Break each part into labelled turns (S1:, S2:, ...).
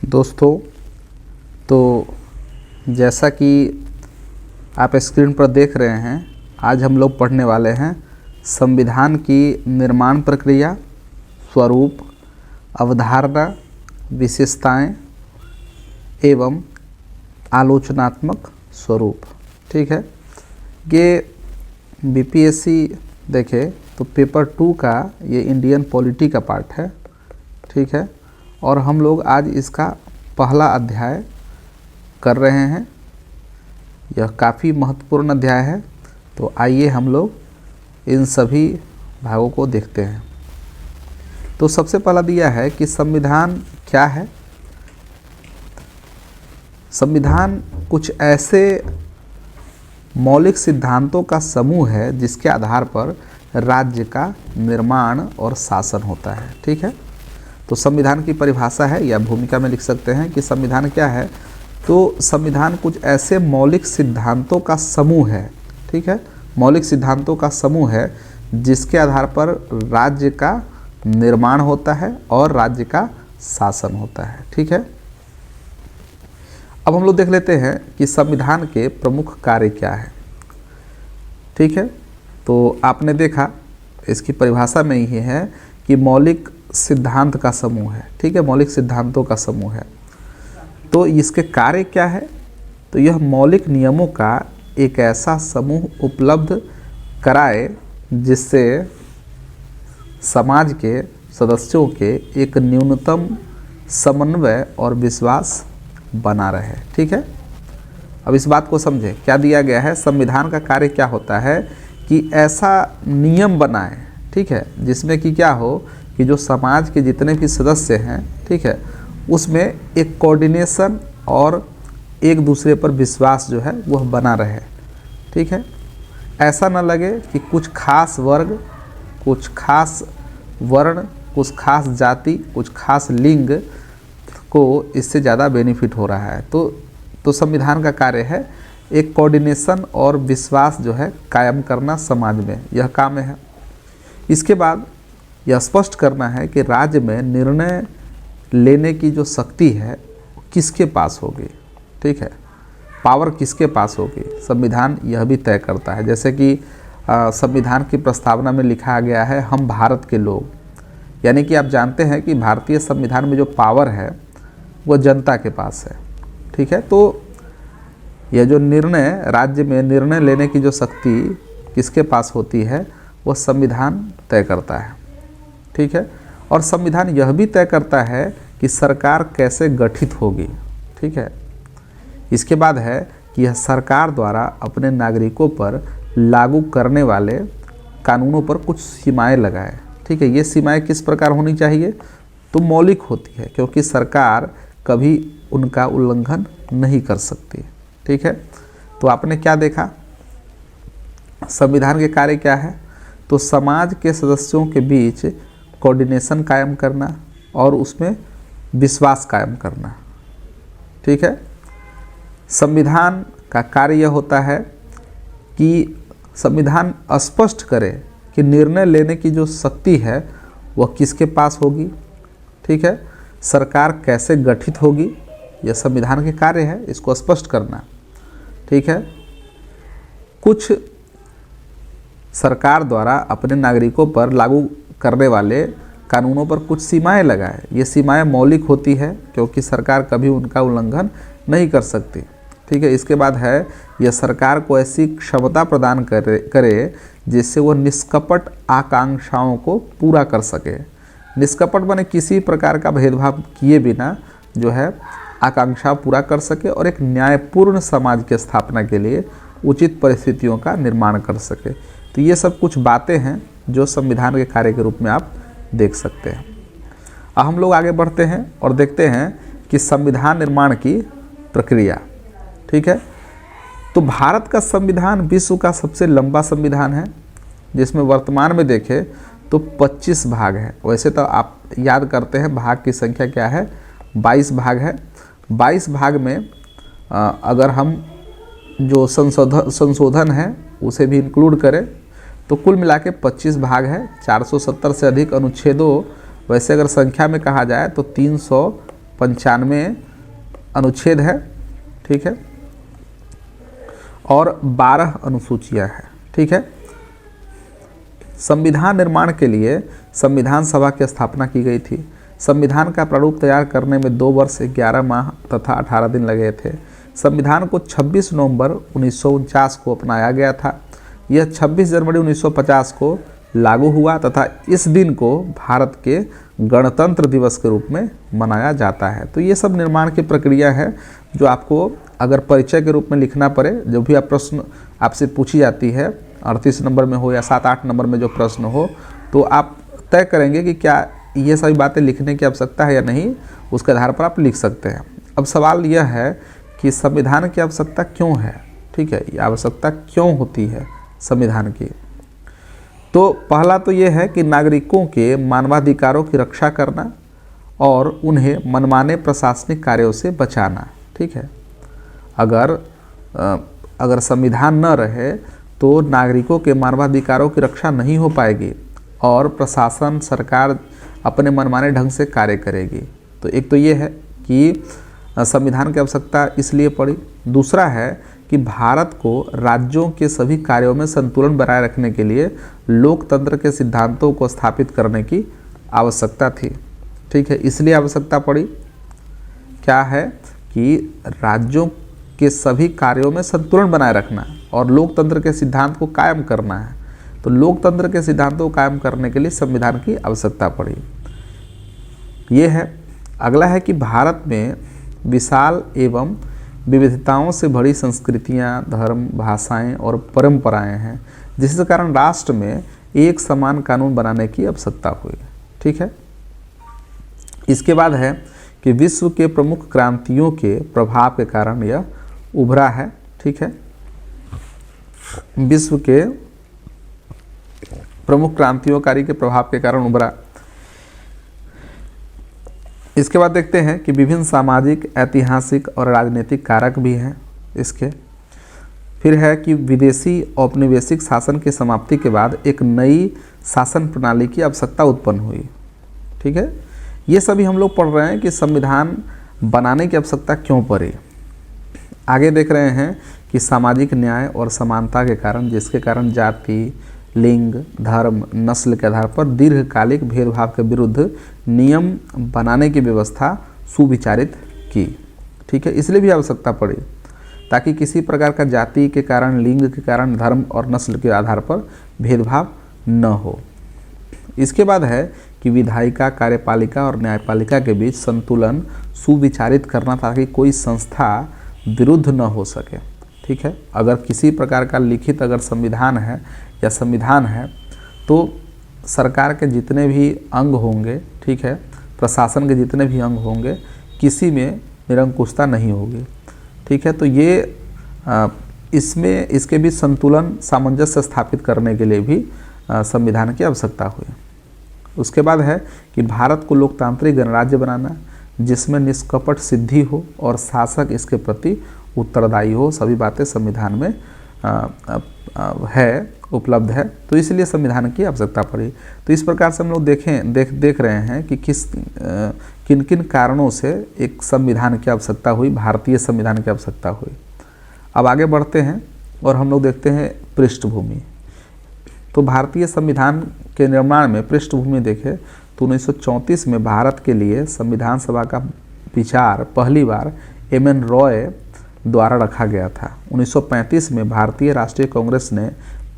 S1: दोस्तों, तो जैसा कि आप स्क्रीन पर देख रहे हैं, आज हम लोग पढ़ने वाले हैं संविधान की निर्माण प्रक्रिया, स्वरूप, अवधारणा, विशेषताएं एवं आलोचनात्मक स्वरूप। ठीक है, ये बीपीएससी देखें तो पेपर 2 का ये इंडियन पॉलिटी का पार्ट है। ठीक है, और हम लोग आज इसका पहला अध्याय कर रहे हैं। यह काफ़ी महत्वपूर्ण अध्याय है, तो आइए हम लोग इन सभी भागों को देखते हैं। तो सबसे पहला दिया है कि संविधान क्या है। संविधान कुछ ऐसे मौलिक सिद्धांतों का समूह है जिसके आधार पर राज्य का निर्माण और शासन होता है। ठीक है, तो संविधान की परिभाषा है या भूमिका में लिख सकते हैं कि संविधान क्या है। तो संविधान कुछ ऐसे मौलिक सिद्धांतों का समूह है। ठीक है, मौलिक सिद्धांतों का समूह है जिसके आधार पर राज्य का निर्माण होता है और राज्य का शासन होता है। ठीक है, अब हम लोग देख लेते हैं कि संविधान के प्रमुख कार्य क्या है। ठीक है, तो आपने देखा इसकी परिभाषा में ही है कि मौलिक सिद्धांत का समूह है। ठीक है, मौलिक सिद्धांतों का समूह है। तो इसके कार्य क्या है? तो यह मौलिक नियमों का एक ऐसा समूह उपलब्ध कराए जिससे समाज के सदस्यों के एक न्यूनतम समन्वय और विश्वास बना रहे। ठीक है, अब इस बात को समझें, क्या दिया गया है। संविधान का कार्य क्या होता है कि ऐसा नियम बनाए, ठीक है, जिसमें कि क्या हो कि जो समाज के जितने भी सदस्य हैं, ठीक है, उसमें एक कोऑर्डिनेशन और एक दूसरे पर विश्वास जो है वह बना रहे। ठीक है, ऐसा न लगे कि कुछ खास वर्ग, कुछ खास वर्ण, कुछ खास जाति, कुछ खास लिंग को इससे ज़्यादा बेनिफिट हो रहा है। तो संविधान का कार्य है एक कोऑर्डिनेशन और विश्वास जो है कायम करना समाज में, यह काम है। इसके बाद यह स्पष्ट करना है कि राज्य में निर्णय लेने की जो शक्ति है किसके पास होगी। ठीक है, पावर किसके पास होगी, संविधान यह भी तय करता है। जैसे कि संविधान की प्रस्तावना में लिखा गया है हम भारत के लोग, यानी कि आप जानते हैं कि भारतीय संविधान में जो पावर है वह जनता के पास है। ठीक है, तो यह जो निर्णय, राज्य में निर्णय लेने की जो शक्ति किसके पास होती है वह संविधान तय करता है। ठीक है, और संविधान यह भी तय करता है कि सरकार कैसे गठित होगी। ठीक है, इसके बाद है कि यह सरकार द्वारा अपने नागरिकों पर लागू करने वाले कानूनों पर कुछ सीमाएं लगाए। ठीक है, ये सीमाएं किस प्रकार होनी चाहिए, तो मौलिक होती है, क्योंकि सरकार कभी उनका उल्लंघन नहीं कर सकती। ठीक है, तो आपने क्या देखा, संविधान के कार्य क्या है। तो समाज के सदस्यों के बीच कोऑर्डिनेशन कायम करना और उसमें विश्वास कायम करना। ठीक है, संविधान का कार्य यह होता है कि संविधान स्पष्ट करे कि निर्णय लेने की जो शक्ति है वह किसके पास होगी। ठीक है, सरकार कैसे गठित होगी, यह संविधान के कार्य है, इसको स्पष्ट करना। ठीक है, कुछ सरकार द्वारा अपने नागरिकों पर लागू करने वाले कानूनों पर कुछ सीमाएं लगाए। ये सीमाएं मौलिक होती है क्योंकि सरकार कभी उनका उल्लंघन नहीं कर सकती। ठीक है, इसके बाद है यह सरकार को ऐसी क्षमता प्रदान करे जिससे वो निष्कपट आकांक्षाओं को पूरा कर सके। निष्कपट माने किसी प्रकार का भेदभाव किए बिना जो है आकांक्षा पूरा कर सके और एक न्यायपूर्ण समाज की स्थापना के लिए उचित परिस्थितियों का निर्माण कर सके। तो ये सब कुछ बातें हैं जो संविधान के कार्य के रूप में आप देख सकते हैं। अब हम लोग आगे बढ़ते हैं और देखते हैं कि संविधान निर्माण की प्रक्रिया। ठीक है, तो भारत का संविधान विश्व का सबसे लंबा संविधान है, जिसमें वर्तमान में देखें तो 25 भाग है। वैसे तो आप याद करते हैं भाग की संख्या क्या है, 22 भाग है। 22 भाग में अगर हम जो संशोधन है उसे भी इंक्लूड करें तो कुल मिला के 25 भाग है। 470 से अधिक अनुच्छेदों, वैसे अगर संख्या में कहा जाए तो 95 अनुच्छेद है, ठीक है, और 12 अनुसूचियां हैं, ठीक है। संविधान निर्माण के लिए संविधान सभा की स्थापना की गई थी। संविधान का प्रारूप तैयार करने में 2 वर्ष 11 माह तथा 18 दिन लगे थे। संविधान को 26 नवंबर 1949 को अपनाया गया था। यह 26 जनवरी 1950 को लागू हुआ तथा इस दिन को भारत के गणतंत्र दिवस के रूप में मनाया जाता है। तो ये सब निर्माण की प्रक्रिया है जो आपको अगर परिचय के रूप में लिखना पड़े, जो भी आप प्रश्न आपसे पूछी जाती है 38 नंबर में हो या 7-8 नंबर में जो प्रश्न हो, तो आप तय करेंगे कि क्या ये सभी बातें लिखने की आवश्यकता है या नहीं, उसके आधार पर आप लिख सकते हैं। अब सवाल यह है कि संविधान की आवश्यकता क्यों है, ठीक है, ये आवश्यकता क्यों होती है संविधान की। तो पहला तो ये है कि नागरिकों के मानवाधिकारों की रक्षा करना और उन्हें मनमाने प्रशासनिक कार्यों से बचाना, ठीक है। अगर संविधान न रहे तो नागरिकों के मानवाधिकारों की रक्षा नहीं हो पाएगी और प्रशासन सरकार अपने मनमाने ढंग से कार्य करेगी। तो एक तो ये है कि संविधान की आवश्यकता इसलिए पड़ी। दूसरा है कि भारत को राज्यों के सभी कार्यों में संतुलन बनाए रखने के लिए लोकतंत्र के सिद्धांतों को स्थापित करने की आवश्यकता थी, ठीक है, इसलिए आवश्यकता पड़ी। क्या है कि राज्यों के सभी कार्यों में संतुलन बनाए रखना और लोकतंत्र के सिद्धांत को कायम करना है। तो लोकतंत्र के सिद्धांतों को कायम करने के लिए संविधान की आवश्यकता पड़ी। ये है। अगला है कि भारत में विशाल एवं विविधताओं से भरी संस्कृतियां, धर्म, भाषाएं और परंपराएं हैं, जिसके कारण राष्ट्र में एक समान कानून बनाने की आवश्यकता हुई, ठीक है। इसके बाद है कि विश्व के प्रमुख क्रांतियों के प्रभाव के कारण यह उभरा है, ठीक है। विश्व के प्रमुख क्रांतियों के प्रभाव के कारण उभरा। इसके बाद देखते हैं कि विभिन्न सामाजिक, ऐतिहासिक और राजनीतिक कारक भी हैं इसके। फिर है कि विदेशी औपनिवेशिक शासन की समाप्ति के बाद एक नई शासन प्रणाली की आवश्यकता उत्पन्न हुई, ठीक है। ये सभी हम लोग पढ़ रहे हैं कि संविधान बनाने की आवश्यकता क्यों पड़ी। आगे देख रहे हैं कि सामाजिक न्याय और समानता के कारण, जिसके कारण जाति, लिंग, धर्म, नस्ल के आधार पर दीर्घकालिक भेदभाव के विरुद्ध नियम बनाने की व्यवस्था सुविचारित की, ठीक है, इसलिए भी आवश्यकता पड़ी ताकि किसी प्रकार का जाति के कारण, लिंग के कारण, धर्म और नस्ल के आधार पर भेदभाव न हो। इसके बाद है कि विधायिका, कार्यपालिका और न्यायपालिका के बीच संतुलन सुविचारित करना ताकि कोई संस्था विरुद्ध न हो सके, ठीक है। अगर किसी प्रकार का लिखित अगर संविधान है या संविधान है तो सरकार के जितने भी अंग होंगे, ठीक है, प्रशासन के जितने भी अंग होंगे, किसी में निरंकुशता नहीं होगी, ठीक है। तो ये इसमें इसके भी संतुलन, सामंजस्य स्थापित करने के लिए भी संविधान की आवश्यकता हुई। उसके बाद है कि भारत को लोकतांत्रिक गणराज्य बनाना जिसमें निष्कपट सिद्धि हो और शासक इसके प्रति उत्तरदायी हो, सभी बातें संविधान में है, उपलब्ध है। तो इसलिए संविधान की आवश्यकता पड़ी। तो इस प्रकार से हम लोग देख रहे हैं कि किन किन कारणों से एक संविधान की आवश्यकता हुई, भारतीय संविधान की आवश्यकता हुई। अब आगे बढ़ते हैं और हम लोग देखते हैं पृष्ठभूमि। तो भारतीय संविधान के निर्माण में पृष्ठभूमि देखें तो 1934 में भारत के लिए संविधान सभा का विचार पहली बार M.N. रॉय द्वारा रखा गया था। 1935 में भारतीय राष्ट्रीय कांग्रेस ने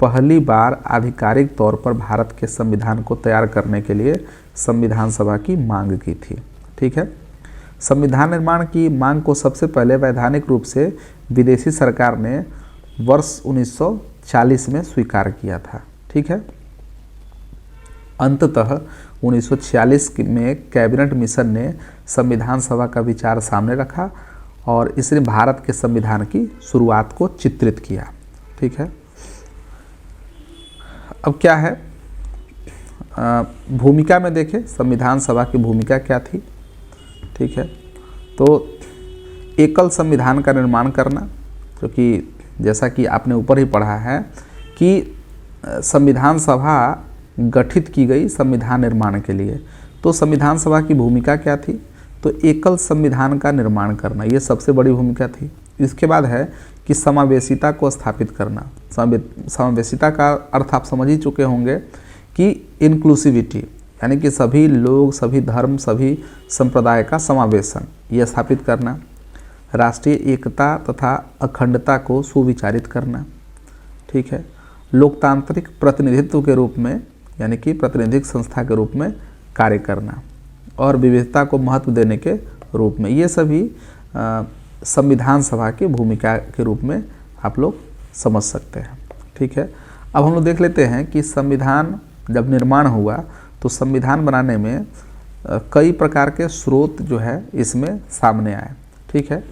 S1: पहली बार आधिकारिक तौर पर भारत के संविधान को तैयार करने के लिए संविधान सभा की मांग की थी, ठीक है। संविधान निर्माण की मांग को सबसे पहले वैधानिक रूप से विदेशी सरकार ने वर्ष 1940 में स्वीकार किया था, ठीक है। अंततः 1946 में कैबिनेट मिशन ने संविधान सभा का विचार सामने रखा और इसने भारत के संविधान की शुरुआत को चित्रित किया, ठीक है। अब क्या है भूमिका में देखें, संविधान सभा की भूमिका क्या थी, ठीक है। तो एकल संविधान का निर्माण करना, क्योंकि जैसा कि आपने ऊपर ही पढ़ा है कि संविधान सभा गठित की गई संविधान निर्माण के लिए। तो संविधान सभा की भूमिका क्या थी, तो एकल संविधान का निर्माण करना, ये सबसे बड़ी भूमिका थी। इसके बाद है कि समावेशिता को स्थापित करना। समावेशिता का अर्थ आप समझ ही चुके होंगे कि इंक्लूसिविटी, यानी कि सभी लोग, सभी धर्म, सभी संप्रदाय का समावेशन, ये स्थापित करना। राष्ट्रीय एकता तथा अखंडता को सुविचारित करना, ठीक है। लोकतांत्रिक प्रतिनिधित्व के रूप में, यानी कि प्रातिनिधिक संस्था के रूप में कार्य करना, और विविधता को महत्व देने के रूप में, ये सभी संविधान सभा की भूमिका के रूप में आप लोग समझ सकते हैं, ठीक है। अब हम लोग देख लेते हैं कि संविधान जब निर्माण हुआ तो संविधान बनाने में कई प्रकार के स्रोत जो है इसमें सामने आए, ठीक है।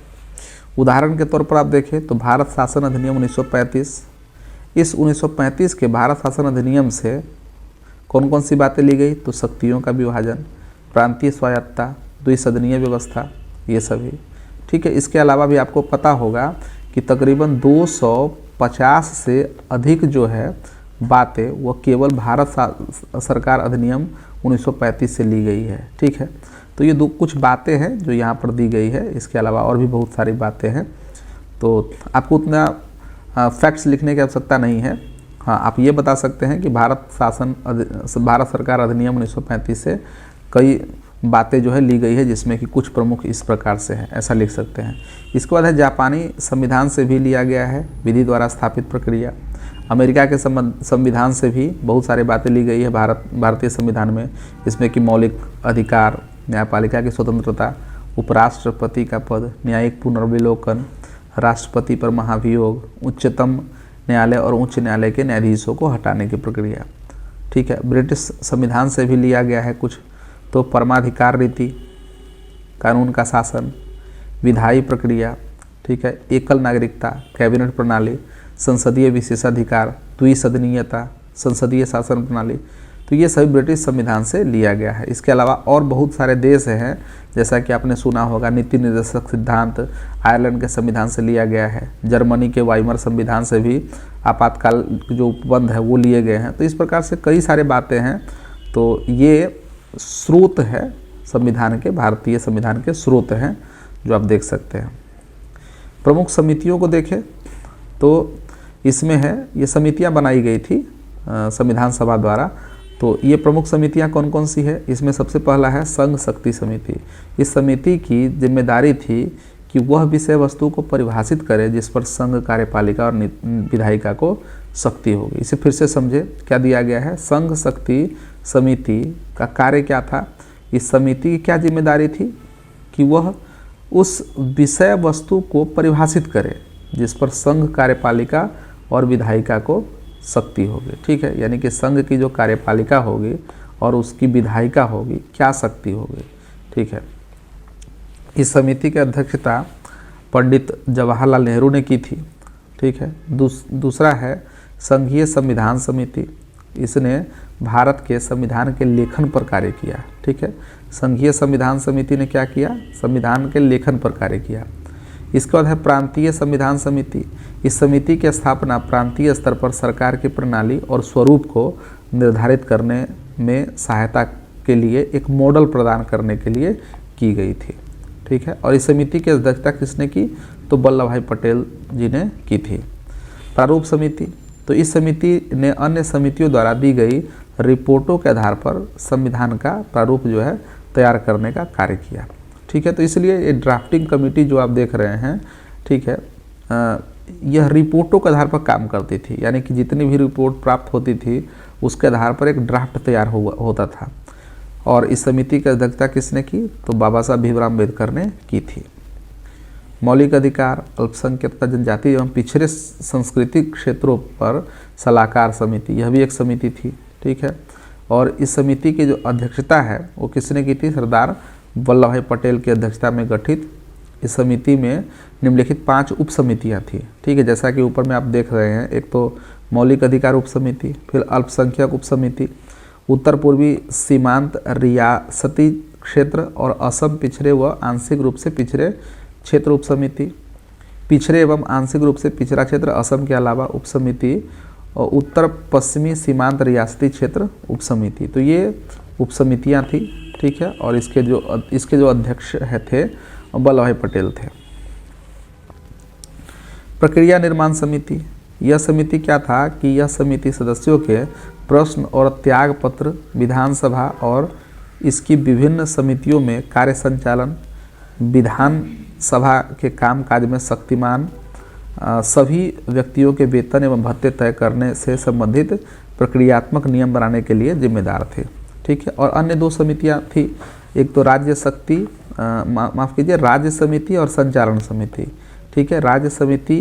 S1: उदाहरण के तौर पर आप देखें तो भारत शासन अधिनियम 1935, इस 1935 के भारत शासन अधिनियम से कौन कौन सी बातें ली गई? तो शक्तियों का विभाजन, प्रांतीय स्वायत्तता, द्विसदनीय व्यवस्था, ये सभी, ठीक है। इसके अलावा भी आपको पता होगा कि तकरीबन 250 से अधिक जो है बातें वो केवल भारत सरकार अधिनियम 1935 से ली गई है, ठीक है। तो ये कुछ बातें हैं जो यहाँ पर दी गई है। इसके अलावा और भी बहुत सारी बातें हैं, तो आपको उतना फैक्ट्स लिखने की आवश्यकता नहीं है। हाँ, आप ये बता सकते हैं कि भारत सरकार अधिनियम 1935 से कई बातें जो है ली गई है, जिसमें कि कुछ प्रमुख इस प्रकार से है, ऐसा लिख सकते हैं। इसके बाद है जापानी संविधान से भी लिया गया है, विधि द्वारा स्थापित प्रक्रिया। अमेरिका के संविधान से भी बहुत सारी बातें ली गई है भारतीय संविधान में, इसमें कि मौलिक अधिकार, न्यायपालिका की स्वतंत्रता, उपराष्ट्रपति का पद, न्यायिक पुनर्विलोकन, राष्ट्रपति पर महाभियोग, उच्चतम न्यायालय और उच्च न्यायालय के न्यायाधीशों को हटाने की प्रक्रिया, ठीक है। ब्रिटिश संविधान से भी लिया गया है कुछ, तो परमाधिकार रीति, कानून का शासन, विधायी प्रक्रिया, ठीक है, एकल नागरिकता, कैबिनेट प्रणाली, संसदीय विशेषाधिकार, द्विसदनीयता, संसदीय शासन प्रणाली, तो ये सभी ब्रिटिश संविधान से लिया गया है। इसके अलावा और बहुत सारे देश हैं, जैसा कि आपने सुना होगा नीति निर्देशक सिद्धांत आयरलैंड के संविधान से लिया गया है, जर्मनी के वाइमर संविधान से भी आपातकाल जो उपबंध है वो लिए गए हैं। तो इस प्रकार से कई सारे बातें हैं, तो ये स्रोत है संविधान के, भारतीय संविधान के स्रोत हैं जो आप देख सकते हैं। प्रमुख समितियों को देखें तो इसमें है, ये समितियां बनाई गई थी संविधान सभा द्वारा। तो ये प्रमुख समितियां कौन कौन सी है? इसमें सबसे पहला है संघ शक्ति समिति। इस समिति की जिम्मेदारी थी कि वह विषय वस्तु को परिभाषित करे जिस पर संघ, कार्यपालिका और विधायिका को शक्ति होगी। इसे फिर से समझे, क्या दिया गया है? संघ शक्ति समिति का कार्य क्या था? इस समिति की क्या जिम्मेदारी थी कि वह उस विषय वस्तु को परिभाषित करे जिस पर संघ, कार्यपालिका और विधायिका को शक्ति होगी, ठीक है। यानी कि संघ की जो कार्यपालिका होगी और उसकी विधायिका होगी, क्या शक्ति होगी, ठीक है। इस समिति की अध्यक्षता पंडित जवाहरलाल नेहरू ने की थी, ठीक है। दूसरा है संघीय संविधान समिति। इसने भारत के संविधान के लेखन पर कार्य किया, ठीक है। संघीय संविधान समिति ने क्या किया? संविधान के लेखन पर कार्य किया। इसके बाद है प्रांतीय संविधान समिति। इस समिति की स्थापना प्रांतीय स्तर पर सरकार की प्रणाली और स्वरूप को निर्धारित करने में सहायता के लिए एक मॉडल प्रदान करने के लिए की गई थी, ठीक है। और इस समिति की अध्यक्षता किसने की? तो वल्लभ भाई पटेल जी ने की थी। प्रारूप समिति, तो इस समिति ने अन्य समितियों द्वारा दी गई रिपोर्टों के आधार पर संविधान का प्रारूप जो है तैयार करने का कार्य किया, ठीक है। तो इसलिए ये ड्राफ्टिंग कमेटी जो आप देख रहे हैं, ठीक है, यह रिपोर्टों के आधार पर काम करती थी। यानी कि जितनी भी रिपोर्ट प्राप्त होती थी उसके आधार पर एक ड्राफ्ट तैयार होता था। और इस समिति की अध्यक्षता किसने की? तो बाबा साहब भीमराव अम्बेडकर ने की थी। मौलिक अधिकार, अल्पसंख्यक जनजाति एवं पिछड़े सांस्कृतिक क्षेत्रों पर सलाहकार समिति, यह भी एक समिति थी, ठीक है। और इस समिति की जो अध्यक्षता है वो किसने की थी? सरदार वल्लभ भाई पटेल की अध्यक्षता में गठित इस समिति में निम्नलिखित 5 उप समितियाँ थी, ठीक है। जैसा कि ऊपर में आप देख रहे हैं, एक तो मौलिक अधिकार उप समिति, फिर अल्पसंख्यक उप समिति, उत्तर पूर्वी सीमांत रियासती क्षेत्र और असम पिछड़े व आंशिक रूप से पिछड़े क्षेत्र उप समिति, पिछड़े एवं आंशिक रूप से पिछड़ा क्षेत्र असम के अलावा उप समिति, और उत्तर पश्चिमी सीमांत रियासती क्षेत्र उप समिति। तो ये उप समितियाँ थी, ठीक है, और इसके जो अध्यक्ष थे वल्लभ भाई पटेल थे। प्रक्रिया निर्माण समिति, यह समिति क्या था कि यह समिति सदस्यों के प्रश्न और त्याग पत्र विधानसभा और इसकी विभिन्न समितियों में कार्य संचालन, विधानसभा के कामकाज में शक्तिमान, सभी व्यक्तियों के वेतन एवं भत्ते तय करने से संबंधित प्रक्रियात्मक नियम बनाने के लिए जिम्मेदार थे। ठीक है, और अन्य 2 समितियां थी, एक तो राज्य शक्ति माफ़ कीजिए राज्य समिति और संचालन समिति। ठीक है, राज्य समिति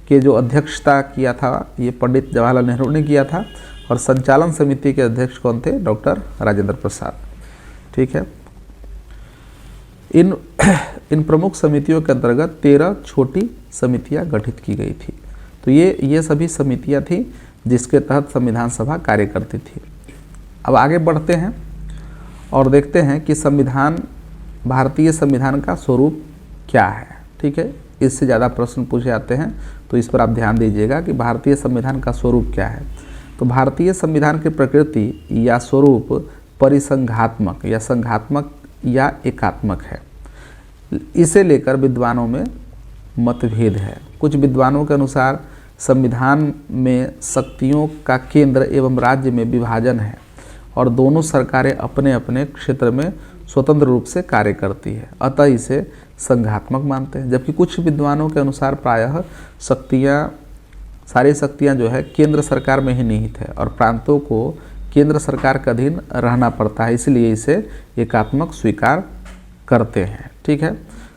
S1: के जो अध्यक्षता किया था ये पंडित जवाहरलाल नेहरू ने किया था, और संचालन समिति के अध्यक्ष कौन थे? डॉक्टर राजेंद्र प्रसाद। ठीक है, इन प्रमुख समितियों के अंतर्गत 13 छोटी समितियां गठित की गई थी। तो ये सभी समितियां थी जिसके तहत संविधान सभा कार्य करती थी। अब आगे बढ़ते हैं और देखते हैं कि भारतीय संविधान का स्वरूप क्या है। ठीक है, इससे ज़्यादा प्रश्न पूछे जाते हैं, तो इस पर आप ध्यान दीजिएगा कि भारतीय संविधान का स्वरूप क्या है। तो भारतीय संविधान की प्रकृति या स्वरूप परिसंघात्मक या संघात्मक या एकात्मक है। इसे लेकर विद्वानों में मतभेद है। कुछ विद्वानों के अनुसार संविधान में शक्तियों का केंद्र एवं राज्य में विभाजन है और दोनों सरकारें अपने अपने क्षेत्र में स्वतंत्र रूप से कार्य करती है, अतः इसे संघात्मक मानते हैं। जबकि कुछ विद्वानों के अनुसार प्रायः सारी शक्तियाँ जो है केंद्र सरकार में ही निहित है और प्रांतों को केंद्र सरकार के अधीन रहना पड़ता है, इसलिए इसे एकात्मक स्वीकार करते हैं। ठीक है,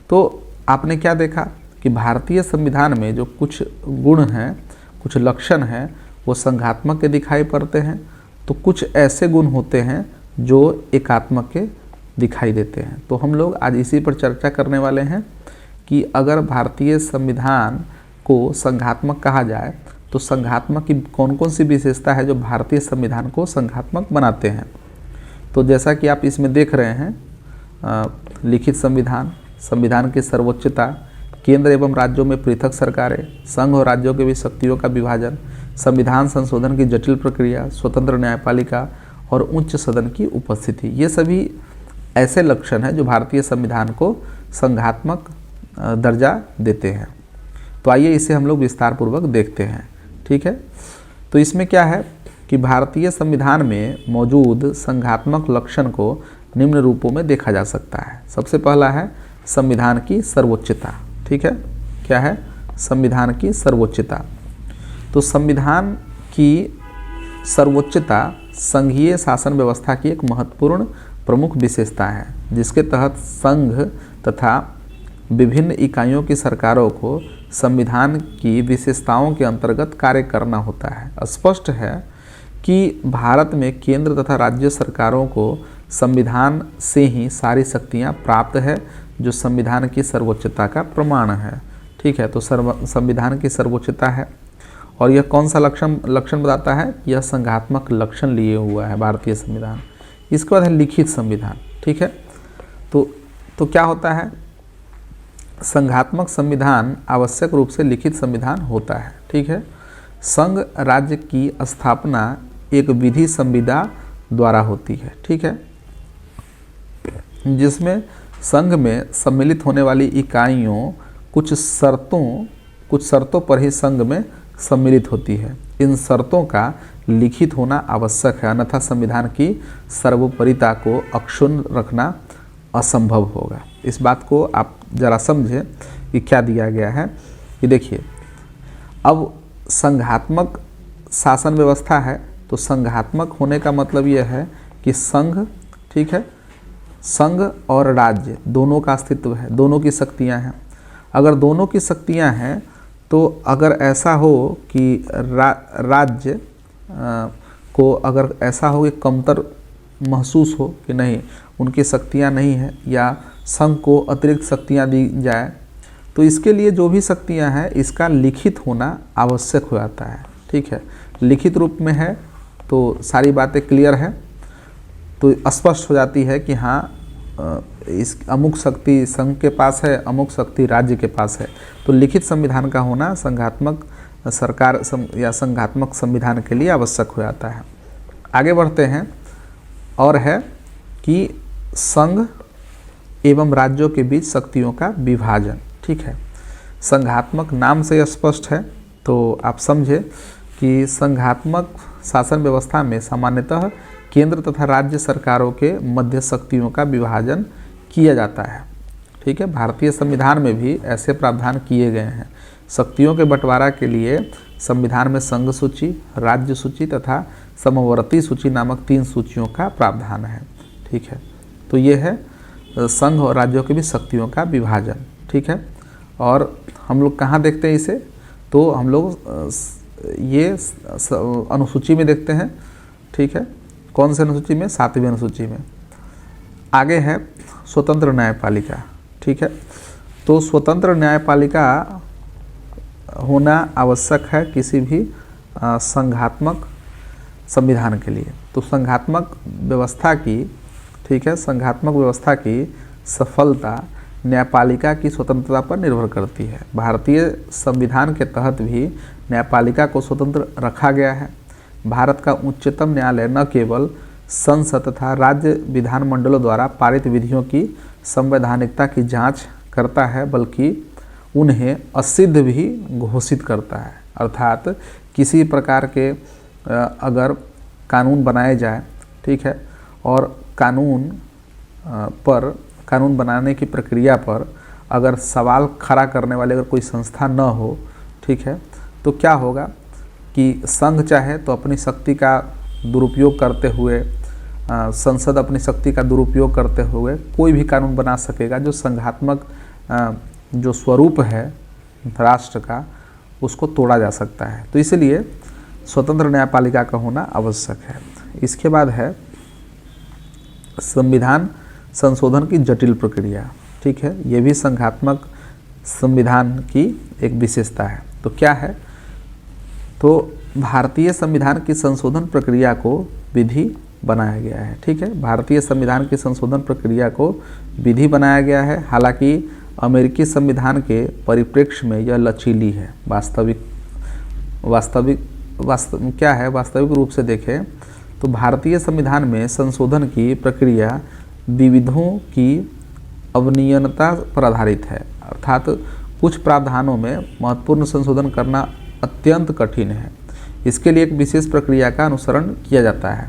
S1: तो आपने क्या देखा कि भारतीय संविधान में जो कुछ गुण हैं, कुछ लक्षण हैं, वो संघात्मक के दिखाई पड़ते हैं, तो कुछ ऐसे गुण होते हैं जो एकात्मक के दिखाई देते हैं। तो हम लोग आज इसी पर चर्चा करने वाले हैं कि अगर भारतीय संविधान को संघात्मक कहा जाए तो संघात्मक की कौन कौन सी विशेषता है जो भारतीय संविधान को संघात्मक बनाते हैं। तो जैसा कि आप इसमें देख रहे हैं, लिखित संविधान, संविधान की सर्वोच्चता, केंद्र एवं राज्यों में पृथक सरकारें, संघ और राज्यों के बीच शक्तियों का विभाजन, संविधान संशोधन की जटिल प्रक्रिया, स्वतंत्र न्यायपालिका और उच्च सदन की उपस्थिति, ये सभी ऐसे लक्षण हैं जो भारतीय संविधान को संघात्मक दर्जा देते हैं। तो आइए इसे हम लोग विस्तार पूर्वक देखते हैं। ठीक है, तो इसमें क्या है कि भारतीय संविधान में मौजूद संघात्मक लक्षण को निम्न रूपों में देखा जा सकता है। सबसे पहला है संविधान की सर्वोच्चता। ठीक है, क्या है? संविधान की सर्वोच्चता। तो संविधान की सर्वोच्चता संघीय शासन व्यवस्था की एक महत्वपूर्ण प्रमुख विशेषता है, जिसके तहत संघ तथा विभिन्न इकाइयों की सरकारों को संविधान की विशेषताओं के अंतर्गत कार्य करना होता है। स्पष्ट है कि भारत में केंद्र तथा राज्य सरकारों को संविधान से ही सारी शक्तियां प्राप्त है, जो संविधान की सर्वोच्चता का प्रमाण है। ठीक है, तो संविधान की सर्वोच्चता है, और यह कौन सा लक्षण बताता है? यह संघात्मक लक्षण लिए हुआ है भारतीय संविधान। इसके बाद है लिखित संविधान। ठीक है, तो क्या होता है? संघात्मक संविधान आवश्यक रूप से लिखित संविधान होता है। ठीक है, संघ राज्य की स्थापना एक विधि संविदा द्वारा होती है। ठीक है, जिसमें संघ में सम्मिलित होने वाली इकाइयों कुछ शर्तों पर ही संघ में सम्मिलित होती है। इन शर्तों का लिखित होना आवश्यक है, अन्यथा संविधान की सर्वोपरिता को अक्षुण्ण रखना असंभव होगा। इस बात को आप जरा समझें कि क्या दिया गया है। कि देखिए, अब संघात्मक शासन व्यवस्था है, तो संघात्मक होने का मतलब यह है कि संघ, ठीक है, संघ और राज्य दोनों का अस्तित्व है, दोनों की शक्तियां हैं। अगर दोनों की शक्तियां हैं तो अगर ऐसा हो कि राज्य को अगर ऐसा हो कि कमतर महसूस हो कि नहीं उनकी शक्तियां नहीं हैं, या संघ को अतिरिक्त शक्तियां दी जाए, तो इसके लिए जो भी शक्तियां हैं इसका लिखित होना आवश्यक हो जाता है। ठीक है, लिखित रूप में है तो सारी बातें क्लियर है, तो स्पष्ट हो जाती है कि हाँ इस अमुक शक्ति संघ के पास है, अमुक शक्ति राज्य के पास है। तो लिखित संविधान का होना संघात्मक सरकार या संघात्मक संविधान के लिए आवश्यक हो जाता है। आगे बढ़ते हैं, और है कि संघ एवं राज्यों के बीच शक्तियों का विभाजन। ठीक है, संघात्मक नाम से स्पष्ट है, तो आप समझे कि संघात्मक शासन व्यवस्था में सामान्यतः केंद्र तथा राज्य सरकारों के मध्य शक्तियों का विभाजन किया जाता है। ठीक है, भारतीय संविधान में भी ऐसे प्रावधान किए गए हैं। शक्तियों के बंटवारा के लिए संविधान में संघ सूची, राज्य सूची तथा समवर्ती सूची नामक 3 सूचियों का प्रावधान है। ठीक है, तो ये है संघ और राज्यों के भी शक्तियों का विभाजन। ठीक है, और हम लोग कहाँ देखते हैं इसे, तो हम लोग ये अनुसूची में देखते हैं। ठीक है, कौन से अनुसूची में, 7वीं अनुसूची में। आगे है स्वतंत्र न्यायपालिका। ठीक है, तो स्वतंत्र न्यायपालिका होना आवश्यक है किसी भी संघात्मक संविधान के लिए। तो संघात्मक व्यवस्था की, ठीक है, संघात्मक व्यवस्था की सफलता न्यायपालिका की स्वतंत्रता पर निर्भर करती है। भारतीय संविधान के तहत भी न्यायपालिका को स्वतंत्र रखा गया है। भारत का उच्चतम न्यायालय न केवल संसद तथा राज्य विधानमंडलों द्वारा पारित विधियों की संवैधानिकता की जांच करता है, बल्कि उन्हें असिद्ध भी घोषित करता है। अर्थात किसी प्रकार के अगर कानून बनाए जाए, ठीक है, और कानून बनाने की प्रक्रिया पर अगर सवाल खड़ा करने वाले अगर कोई संस्था न हो, ठीक है, तो क्या होगा कि संघ चाहे तो अपनी शक्ति का दुरुपयोग करते हुए, संसद अपनी शक्ति का दुरुपयोग करते हुए कोई भी कानून बना सकेगा जो संघात्मक जो स्वरूप है राष्ट्र का, उसको तोड़ा जा सकता है। तो इसलिए स्वतंत्र न्यायपालिका का होना आवश्यक है। इसके बाद है संविधान संशोधन की जटिल प्रक्रिया। ठीक है, ये भी संघात्मक संविधान की एक विशेषता है। तो क्या है, तो भारतीय संविधान की संशोधन प्रक्रिया को विधि बनाया गया है। ठीक है, भारतीय संविधान की संशोधन प्रक्रिया को विधि बनाया गया है। हालांकि अमेरिकी संविधान के परिप्रेक्ष्य में यह लचीली है। वास्तविक रूप से देखें तो भारतीय संविधान में संशोधन की प्रक्रिया विविधों की अवनीयनता पर आधारित है। अर्थात कुछ प्रावधानों में महत्वपूर्ण संशोधन करना अत्यंत कठिन है। इसके लिए एक विशेष प्रक्रिया का अनुसरण किया जाता है,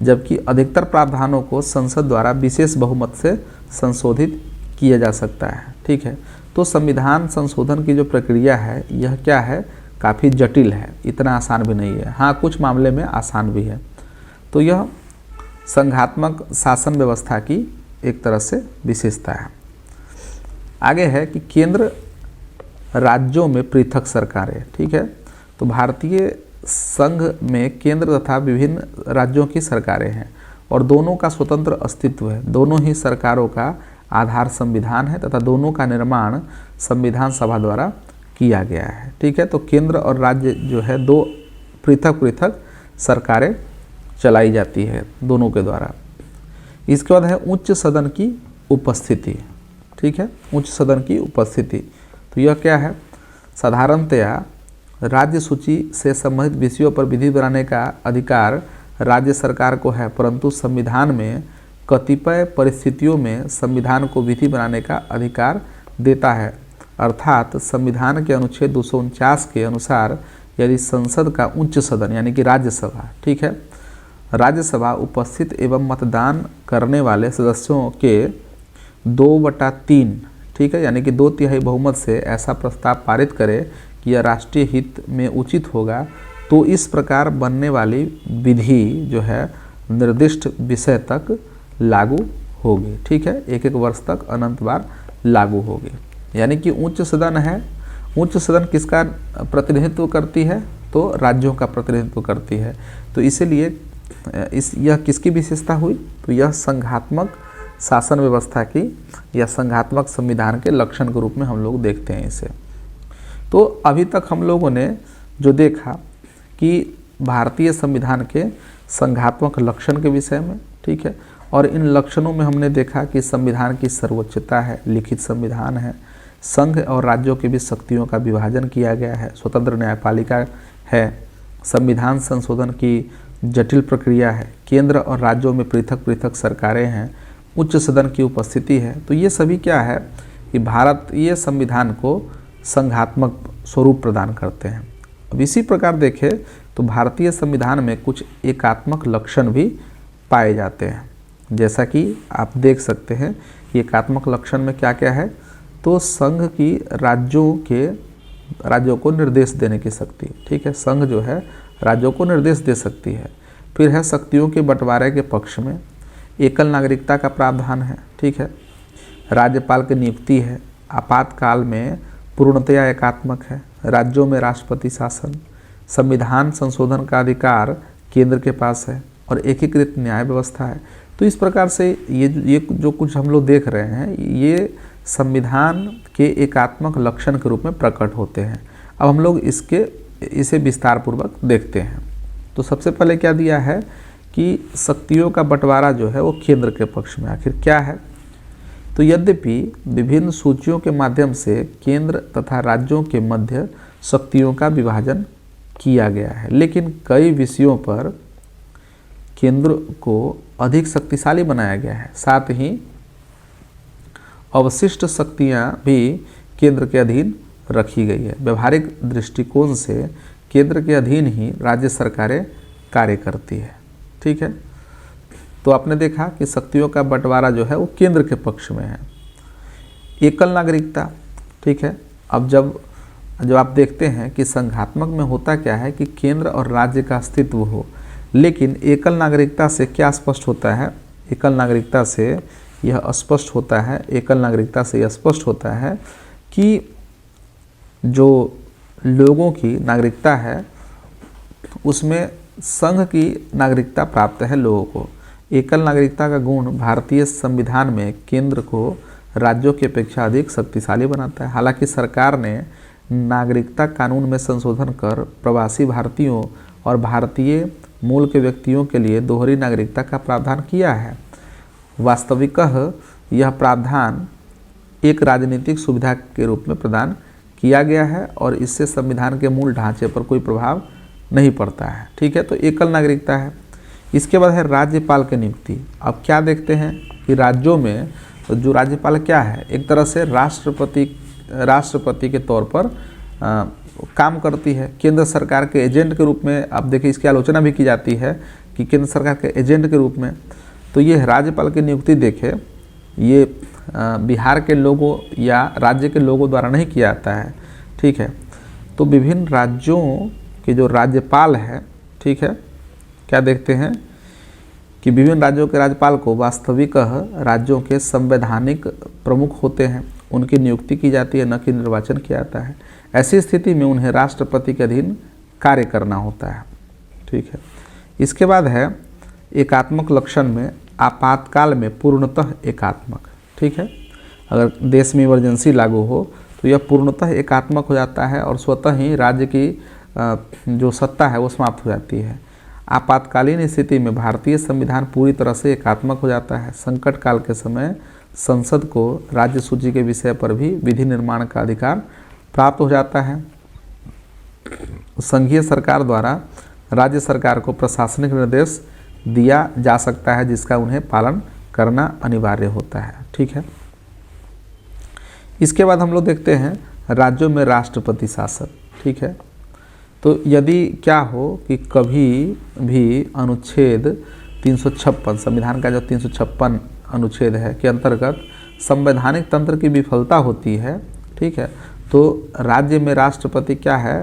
S1: जबकि अधिकतर प्रावधानों को संसद द्वारा विशेष बहुमत से संशोधित किया जा सकता है। ठीक है, तो संविधान संशोधन की जो प्रक्रिया है यह क्या है, काफ़ी जटिल है, इतना आसान भी नहीं है। हाँ, कुछ मामले में आसान भी है। तो यह संघात्मक शासन व्यवस्था की एक तरह से विशेषता है। आगे है कि केंद्र राज्यों में पृथक सरकारें। ठीक है, तो भारतीय संघ में केंद्र तथा विभिन्न राज्यों की सरकारें हैं और दोनों का स्वतंत्र अस्तित्व है। दोनों ही सरकारों का आधार संविधान है तथा दोनों का निर्माण संविधान सभा द्वारा किया गया है। ठीक है, तो केंद्र और राज्य जो है, 2 पृथक पृथक सरकारें चलाई जाती है दोनों के द्वारा। इसके बाद है उच्च सदन की उपस्थिति। ठीक है, उच्च सदन की उपस्थिति, तो यह क्या है, साधारणतया राज्य सूची से संबंधित विषयों पर विधि बनाने का अधिकार राज्य सरकार को है, परंतु संविधान में कतिपय परिस्थितियों में संविधान को विधि बनाने का अधिकार देता है। अर्थात संविधान के अनुच्छेद 249 के अनुसार यदि संसद का उच्च सदन यानी कि राज्यसभा, ठीक है, राज्यसभा उपस्थित एवं मतदान करने वाले सदस्यों के 2/3, ठीक है, यानी कि 2/3 बहुमत से ऐसा प्रस्ताव पारित करे कि यह राष्ट्रीय हित में उचित होगा, तो इस प्रकार बनने वाली विधि जो है निर्दिष्ट विषय तक लागू होगी। ठीक है, 1 वर्ष तक अनंत बार लागू होगी। यानी कि उच्च सदन है, उच्च सदन किसका प्रतिनिधित्व करती है, तो राज्यों का प्रतिनिधित्व करती है। तो इसीलिए यह किसकी विशेषता हुई, तो यह संघात्मक शासन व्यवस्था की या संघात्मक संविधान के लक्षण के रूप में हम लोग देखते हैं इसे। तो अभी तक हम लोगों ने जो देखा कि भारतीय संविधान के संघात्मक लक्षण के विषय में, ठीक है, और इन लक्षणों में हमने देखा कि संविधान की सर्वोच्चता है, लिखित संविधान है, संघ और राज्यों के बीच शक्तियों का विभाजन किया गया है, स्वतंत्र न्यायपालिका है, संविधान संशोधन की जटिल प्रक्रिया है, केंद्र और राज्यों में पृथक पृथक सरकारें हैं, उच्च सदन की उपस्थिति है। तो ये सभी क्या है कि भारतीय संविधान को संघात्मक स्वरूप प्रदान करते हैं। अब इसी प्रकार देखें तो भारतीय संविधान में कुछ एकात्मक लक्षण भी पाए जाते हैं, जैसा कि आप देख सकते हैं कि एकात्मक लक्षण में क्या क्या है। तो संघ की राज्यों को निर्देश देने की शक्ति, ठीक है, संघ जो है राज्यों को निर्देश दे सकती है। फिर है शक्तियों के बंटवारे के पक्ष में एकल नागरिकता का प्रावधान है, ठीक है, राज्यपाल की नियुक्ति है, आपातकाल में पूर्णतया एकात्मक है, राज्यों में राष्ट्रपति शासन, संविधान संशोधन का अधिकार केंद्र के पास है और एकीकृत न्याय व्यवस्था है। तो इस प्रकार से ये जो कुछ हम लोग देख रहे हैं ये संविधान के एकात्मक लक्षण के रूप में प्रकट होते हैं। अब हम लोग इसे विस्तार पूर्वक देखते हैं। तो सबसे पहले क्या दिया है कि शक्तियों का बंटवारा जो है वो केंद्र के पक्ष में आखिर क्या है। तो यद्यपि विभिन्न सूचियों के माध्यम से केंद्र तथा राज्यों के मध्य शक्तियों का विभाजन किया गया है, लेकिन कई विषयों पर केंद्र को अधिक शक्तिशाली बनाया गया है। साथ ही अवशिष्ट शक्तियां भी केंद्र के अधीन रखी गई है। व्यवहारिक दृष्टिकोण से केंद्र के अधीन ही राज्य सरकारें कार्य करती है, ठीक है। तो आपने देखा कि शक्तियों का बंटवारा जो है वो केंद्र के पक्ष में है। एकल नागरिकता, ठीक है। अब जब आप देखते हैं कि संघात्मक में होता क्या है कि केंद्र और राज्य का अस्तित्व हो, लेकिन एकल नागरिकता से क्या स्पष्ट होता है, एकल नागरिकता से यह स्पष्ट होता है, एकल नागरिकता से यह स्पष्ट होता है कि जो लोगों की नागरिकता है उसमें संघ की नागरिकता प्राप्त है लोगों को। एकल नागरिकता का गुण भारतीय संविधान में केंद्र को राज्यों की अपेक्षा अधिक शक्तिशाली बनाता है। हालांकि सरकार ने नागरिकता कानून में संशोधन कर प्रवासी भारतीयों और भारतीय मूल के व्यक्तियों के लिए दोहरी नागरिकता का प्रावधान किया है। वास्तविकतः यह प्रावधान एक राजनीतिक सुविधा के रूप में प्रदान किया गया है और इससे संविधान के मूल ढांचे पर कोई प्रभाव नहीं पड़ता है, ठीक है। तो एकल नागरिकता है। इसके बाद है राज्यपाल की नियुक्ति। अब क्या देखते हैं कि राज्यों में जो राज्यपाल क्या है, एक तरह से राष्ट्रपति के तौर पर काम करती है, केंद्र सरकार के एजेंट के रूप में। आप देखिए इसकी आलोचना भी की जाती है कि केंद्र सरकार के एजेंट के रूप में। तो ये राज्यपाल की नियुक्ति देखे, ये बिहार के लोगों या राज्य के लोगों द्वारा नहीं किया जाता है, ठीक है। तो विभिन्न राज्यों के जो राज्यपाल है, ठीक है, क्या देखते हैं कि विभिन्न राज्यों के राज्यपाल को वास्तविक राज्यों के संवैधानिक प्रमुख होते हैं, उनकी नियुक्ति की जाती है, न कि निर्वाचन किया जाता है। ऐसी स्थिति में उन्हें राष्ट्रपति के अधीन कार्य करना होता है, ठीक है। इसके बाद है एकात्मक लक्षण में आपातकाल में पूर्णतः एकात्मक, ठीक है। अगर देश में इमरजेंसी लागू हो तो यह पूर्णतः एकात्मक हो जाता है और स्वतः ही राज्य की जो सत्ता है वो समाप्त हो जाती है। आपातकालीन स्थिति में भारतीय संविधान पूरी तरह से एकात्मक हो जाता है। संकट काल के समय संसद को राज्य सूची के विषय पर भी विधि निर्माण का अधिकार प्राप्त हो जाता है। संघीय सरकार द्वारा राज्य सरकार को प्रशासनिक निर्देश दिया जा सकता है जिसका उन्हें पालन करना अनिवार्य होता है, ठीक है। इसके बाद हम लोग देखते हैं राज्यों में राष्ट्रपति शासन, ठीक है। तो यदि क्या हो कि कभी भी अनुच्छेद 356 संविधान का जो 356 अनुच्छेद है के अंतर्गत संवैधानिक तंत्र की विफलता होती है, ठीक है, तो राज्य में राष्ट्रपति क्या है,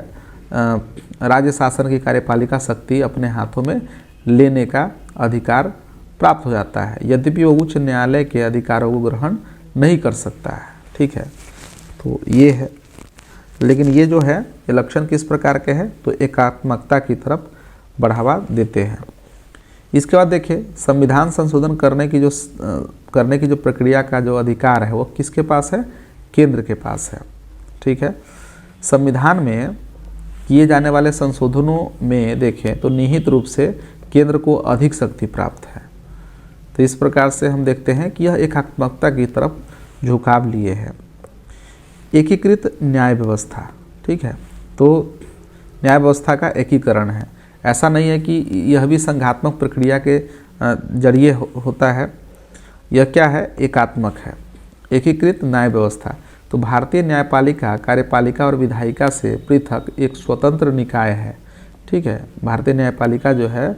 S1: राज्य शासन की कार्यपालिका शक्ति अपने हाथों में लेने का अधिकार प्राप्त हो जाता है, यद्यपि वो उच्च न्यायालय के अधिकारों को ग्रहण नहीं कर सकता है, ठीक है। तो ये है, लेकिन ये जो है ये लक्षण किस प्रकार के हैं, तो एकात्मकता की तरफ बढ़ावा देते हैं। इसके बाद देखिए संविधान संशोधन करने की जो प्रक्रिया का जो अधिकार है वो किसके पास है, केंद्र के पास है, ठीक है। संविधान में किए जाने वाले संशोधनों में देखें तो निहित रूप से केंद्र को अधिक शक्ति प्राप्त है। तो इस प्रकार से हम देखते हैं कि यह एकात्मकता की तरफ झुकाव लिए है। एकीकृत न्याय व्यवस्था, ठीक है, तो न्याय व्यवस्था का एकीकरण है। ऐसा नहीं है कि यह भी संघात्मक प्रक्रिया के जरिए होता है। यह क्या है? एकात्मक है। एकीकृत न्याय व्यवस्था, तो भारतीय न्यायपालिका कार्यपालिका और विधायिका से पृथक एक स्वतंत्र निकाय है। ठीक है, भारतीय न्यायपालिका जो है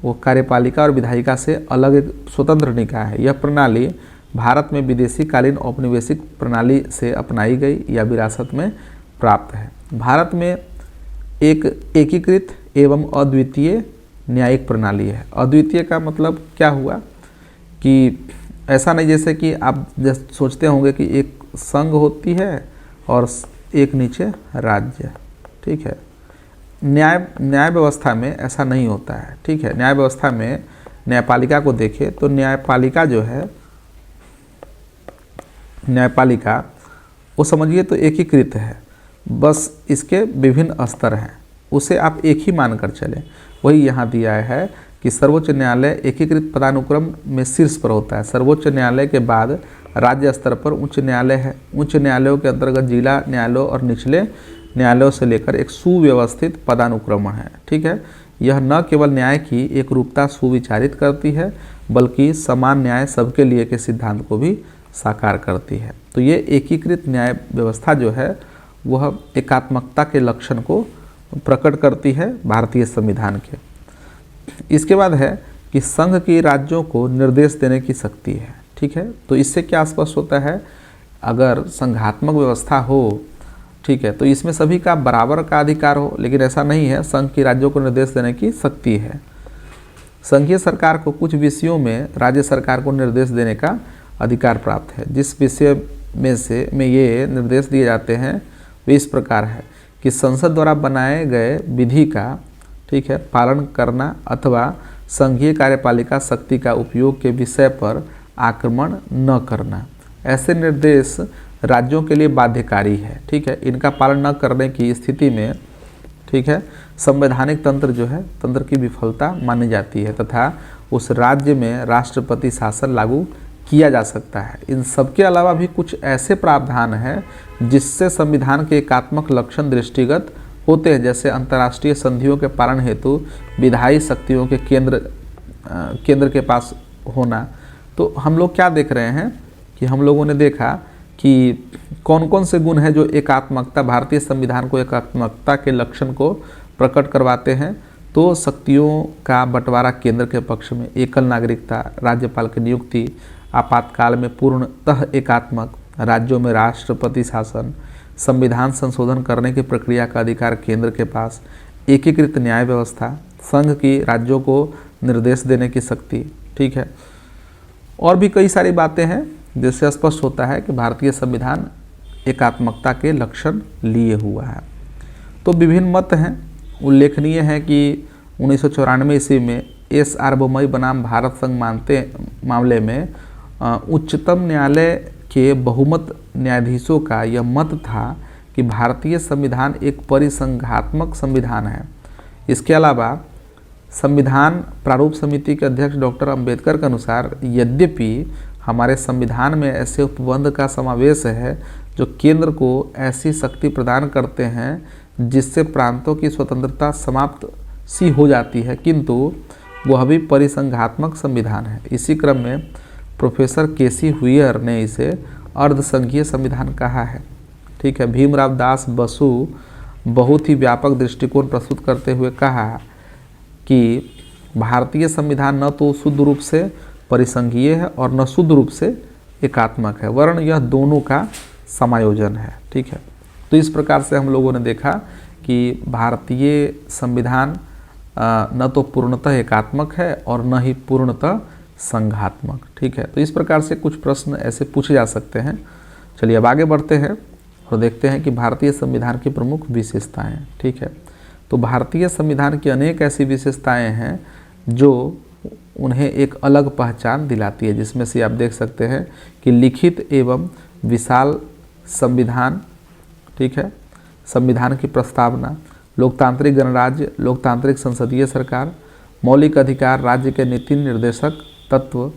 S1: वो कार्यपालिका और विधायिका से अलग एक स्वतंत्र निकाय है। यह प्रणाली भारत में विदेशी कालीन औपनिवेशिक प्रणाली से अपनाई गई या विरासत में प्राप्त है। भारत में एक एकीकृत एवं अद्वितीय न्यायिक प्रणाली है। अद्वितीय का मतलब क्या हुआ कि ऐसा नहीं जैसे कि आप सोचते होंगे कि एक संघ होती है और एक नीचे राज्य। ठीक है, न्याय व्यवस्था में ऐसा नहीं होता है। ठीक है, न्याय व्यवस्था में न्यायपालिका को देखें तो न्यायपालिका जो है, न्यायपालिका वो समझिए तो एकीकृत है, बस इसके विभिन्न स्तर हैं, उसे आप एक ही मानकर चलें। वही यहाँ दिया है कि सर्वोच्च न्यायालय एकीकृत पदानुक्रम में शीर्ष पर होता है। सर्वोच्च न्यायालय के बाद राज्य स्तर पर उच्च न्यायालय है। उच्च न्यायालयों के अंतर्गत जिला न्यायालयों और निचले न्यायालयों से लेकर एक सुव्यवस्थित पदानुक्रम है। ठीक है, यह न केवल न्याय की एक रूपता सुविचारित करती है बल्कि समान न्याय सबके लिए के सिद्धांत को भी साकार करती है। तो ये एकीकृत न्याय व्यवस्था जो है वह एकात्मकता के लक्षण को प्रकट करती है भारतीय संविधान के। इसके बाद है कि संघ की राज्यों को निर्देश देने की शक्ति है। ठीक है, तो इससे क्या स्पष्ट होता है, अगर संघात्मक व्यवस्था हो, ठीक है, तो इसमें सभी का बराबर का अधिकार हो, लेकिन ऐसा नहीं है। संघ की राज्यों को निर्देश देने की शक्ति है। संघीय सरकार को कुछ विषयों में राज्य सरकार को निर्देश देने का अधिकार प्राप्त है। जिस विषय में ये निर्देश दिए जाते हैं वे इस प्रकार है कि संसद द्वारा बनाए गए विधि का, ठीक है, पालन करना अथवा संघीय कार्यपालिका शक्ति का उपयोग के विषय पर आक्रमण न करना। ऐसे निर्देश राज्यों के लिए बाध्यकारी है। ठीक है, इनका पालन न करने की स्थिति में, ठीक है, संवैधानिक तंत्र जो है तंत्र की विफलता मानी जाती है तथा उस राज्य में राष्ट्रपति शासन लागू किया जा सकता है। इन सबके अलावा भी कुछ ऐसे प्रावधान हैं जिससे संविधान के एकात्मक लक्षण दृष्टिगत होते हैं, जैसे अंतर्राष्ट्रीय संधियों के पालन हेतु विधायी शक्तियों के केंद्र के पास होना। तो हम लोग क्या देख रहे हैं कि हम लोगों ने देखा कि कौन कौन से गुण हैं जो एकात्मकता, भारतीय संविधान को एकात्मकता के लक्षण को प्रकट करवाते हैं। तो शक्तियों का बंटवारा केंद्र के पक्ष में, एकल नागरिकता, राज्यपाल की नियुक्ति, आपातकाल में पूर्णतः एकात्मक, राज्यों में राष्ट्रपति शासन, संविधान संशोधन करने की प्रक्रिया का अधिकार केंद्र के पास, एकीकृत न्याय व्यवस्था, संघ की राज्यों को निर्देश देने की शक्ति। ठीक है, और भी कई सारी बातें हैं जिससे स्पष्ट होता है कि भारतीय संविधान एकात्मकता के लक्षण लिए हुआ है। तो विभिन्न मत हैं। उल्लेखनीय है कि 1994 ईस्वी में एस आर बनाम भारत संघ मामले में उच्चतम न्यायालय के बहुमत न्यायाधीशों का यह मत था कि भारतीय संविधान एक परिसंघात्मक संविधान है। इसके अलावा संविधान प्रारूप समिति के अध्यक्ष डॉक्टर अंबेडकर के अनुसार यद्यपि हमारे संविधान में ऐसे उपबंध का समावेश है जो केंद्र को ऐसी शक्ति प्रदान करते हैं जिससे प्रांतों की स्वतंत्रता समाप्त सी हो जाती है, किंतु वह भी परिसंघात्मक संविधान है। इसी क्रम में प्रोफेसर केसी हुइयर ने इसे अर्धसंघीय संविधान कहा है। ठीक है, भीमराव दास बसु बहुत ही व्यापक दृष्टिकोण प्रस्तुत करते हुए कहा कि भारतीय संविधान न तो शुद्ध रूप से परिसंघीय है और न शुद्ध रूप से एकात्मक है, वरन यह दोनों का समायोजन है। ठीक है, तो इस प्रकार से हम लोगों ने देखा कि भारतीय संविधान न तो पूर्णतः एकात्मक है और न ही पूर्णतः संघात्मक। ठीक है, तो इस प्रकार से कुछ प्रश्न ऐसे पूछे जा सकते हैं। चलिए अब आगे बढ़ते हैं और देखते हैं कि भारतीय संविधान की प्रमुख विशेषताएं। ठीक है, तो भारतीय संविधान की अनेक ऐसी विशेषताएं हैं जो उन्हें एक अलग पहचान दिलाती है, जिसमें से आप देख सकते हैं कि लिखित एवं विशाल संविधान, ठीक है, संविधान की प्रस्तावना, लोकतांत्रिक गणराज्य, लोकतांत्रिक संसदीय सरकार, मौलिक अधिकार, राज्य के नीति निर्देशक तत्व,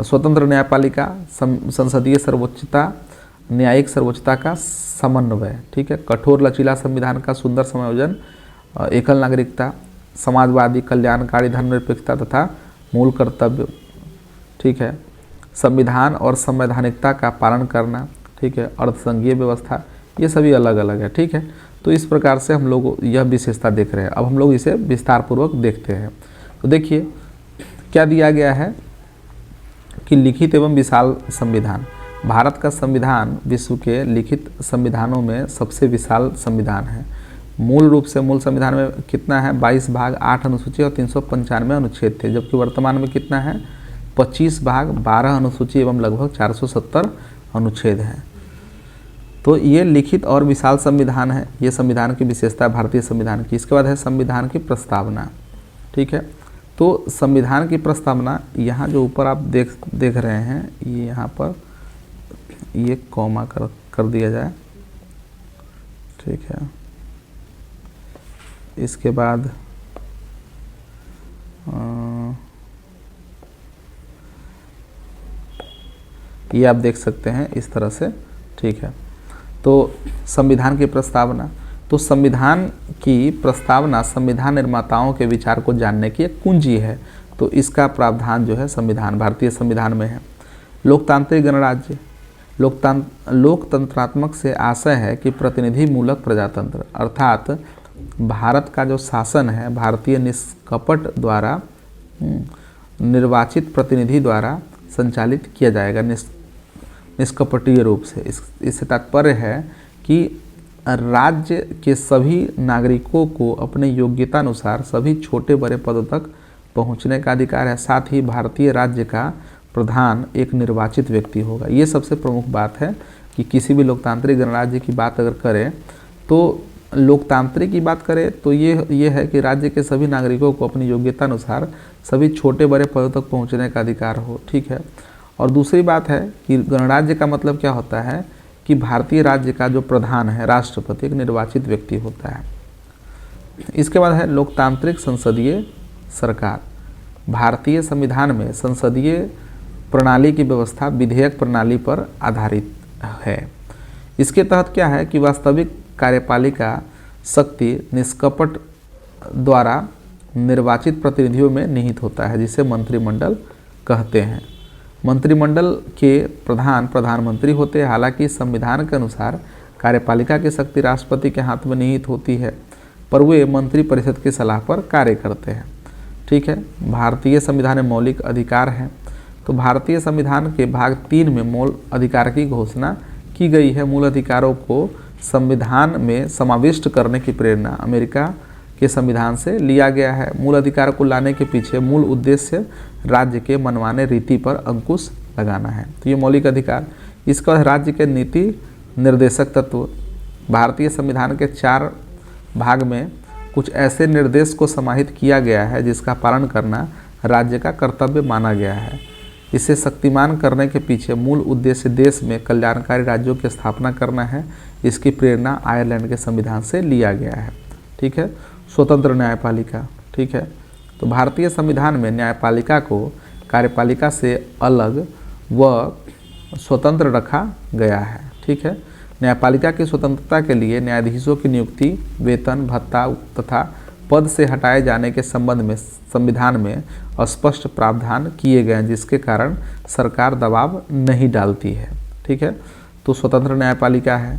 S1: स्वतंत्र न्यायपालिका, संसदीय सर्वोच्चता, न्यायिक सर्वोच्चता का समन्वय। ठीक है, कठोर लचीला संविधान का सुंदर संयोजन, एकल नागरिकता, समाजवादी, कल्याणकारी, धर्मनिरपेक्षता तथा मूल कर्तव्य। ठीक है, संविधान और संवैधानिकता का पालन करना, ठीक है, अर्धसंघीय व्यवस्था, ये सभी अलग अलग है। ठीक है, तो इस प्रकार से हम लोग यह विशेषता देख रहे हैं। अब हम लोग इसे विस्तार पूर्वक देखते हैं। तो देखिए क्या दिया गया है कि लिखित एवं विशाल संविधान। भारत का संविधान विश्व के लिखित संविधानों में सबसे विशाल संविधान है। मूल रूप से मूल संविधान में कितना है, 22 भाग 8 अनुसूची और 395 अनुच्छेद थे, जबकि वर्तमान में कितना है, 25 भाग 12 अनुसूची एवं लगभग 470 अनुच्छेद हैं। तो ये लिखित और विशाल संविधान है, ये संविधान की विशेषता भारतीय संविधान की। इसके बाद है संविधान की प्रस्तावना। ठीक है, तो संविधान की प्रस्तावना यहाँ जो ऊपर आप देख रहे हैं, ये यहाँ पर ये कॉमा कर दिया जाए। ठीक है, इसके बाद ये आप देख सकते हैं इस तरह से। ठीक है, तो संविधान की प्रस्तावना, तो संविधान की प्रस्तावना संविधान निर्माताओं के विचार को जानने की एक कुंजी है। तो इसका प्रावधान जो है संविधान, भारतीय संविधान में है। लोकतांत्रिक गणराज्य, लोकतंत्रात्मक से आशय है कि प्रतिनिधि मूलक प्रजातंत्र, अर्थात भारत का जो शासन है भारतीय निष्कपट द्वारा निर्वाचित प्रतिनिधि द्वारा संचालित किया जाएगा, निष्कपटीय रूप से। इससे तात्पर्य है कि राज्य के सभी नागरिकों को अपने योग्यता अनुसार सभी छोटे बड़े पदों तक पहुंचने का अधिकार है। साथ ही भारतीय राज्य का प्रधान एक निर्वाचित व्यक्ति होगा। ये सबसे प्रमुख बात है कि किसी भी लोकतांत्रिक गणराज्य की बात अगर करें तो लोकतांत्रिक की बात करें तो ये है कि राज्य के सभी नागरिकों को अपनी योग्यता अनुसार सभी छोटे बड़े पदों तक पहुंचने का अधिकार हो। ठीक है, और दूसरी बात है कि गणराज्य का मतलब क्या होता है कि भारतीय राज्य का जो प्रधान है राष्ट्रपति एक निर्वाचित व्यक्ति होता है। इसके बाद है लोकतांत्रिक संसदीय सरकार। भारतीय संविधान में संसदीय प्रणाली की व्यवस्था विधेयक प्रणाली पर आधारित है। इसके तहत क्या है कि वास्तविक कार्यपालिका शक्ति निष्कपट द्वारा निर्वाचित प्रतिनिधियों में निहित होता है, जिसे मंत्रिमंडल कहते हैं। मंत्रिमंडल के प्रधान प्रधानमंत्री होते हैं। हालांकि संविधान के अनुसार कार्यपालिका की शक्ति राष्ट्रपति के हाथ में निहित होती है, पर वे मंत्री परिषद की सलाह पर कार्य करते हैं। ठीक है, भारतीय संविधान में मौलिक अधिकार हैं। तो भारतीय संविधान के भाग 3 में मूल अधिकार की घोषणा की गई है। मूल अधिकारों को संविधान में समाविष्ट करने की प्रेरणा अमेरिका के संविधान से लिया गया है। मूल अधिकार को लाने के पीछे मूल उद्देश्य राज्य के मनमाने रीति पर अंकुश लगाना है। तो ये मौलिक अधिकार। इसका राज्य के नीति निर्देशक तत्व। भारतीय संविधान के 4 भाग में कुछ ऐसे निर्देश को समाहित किया गया है जिसका पालन करना राज्य का कर्तव्य माना गया है। इसे शक्तिमान करने के पीछे मूल उद्देश्य देश में कल्याणकारी राज्यों की स्थापना करना है। इसकी प्रेरणा आयरलैंड के संविधान से लिया गया है। ठीक है, स्वतंत्र न्यायपालिका। ठीक है, तो भारतीय संविधान में न्यायपालिका को कार्यपालिका से अलग व स्वतंत्र रखा गया है। ठीक है, न्यायपालिका की स्वतंत्रता के लिए न्यायाधीशों की नियुक्ति, वेतन, भत्ता तथा पद से हटाए जाने के संबंध में संविधान में स्पष्ट प्रावधान किए गए हैं, जिसके कारण सरकार दबाव नहीं डालती है। ठीक है, तो स्वतंत्र न्यायपालिका है।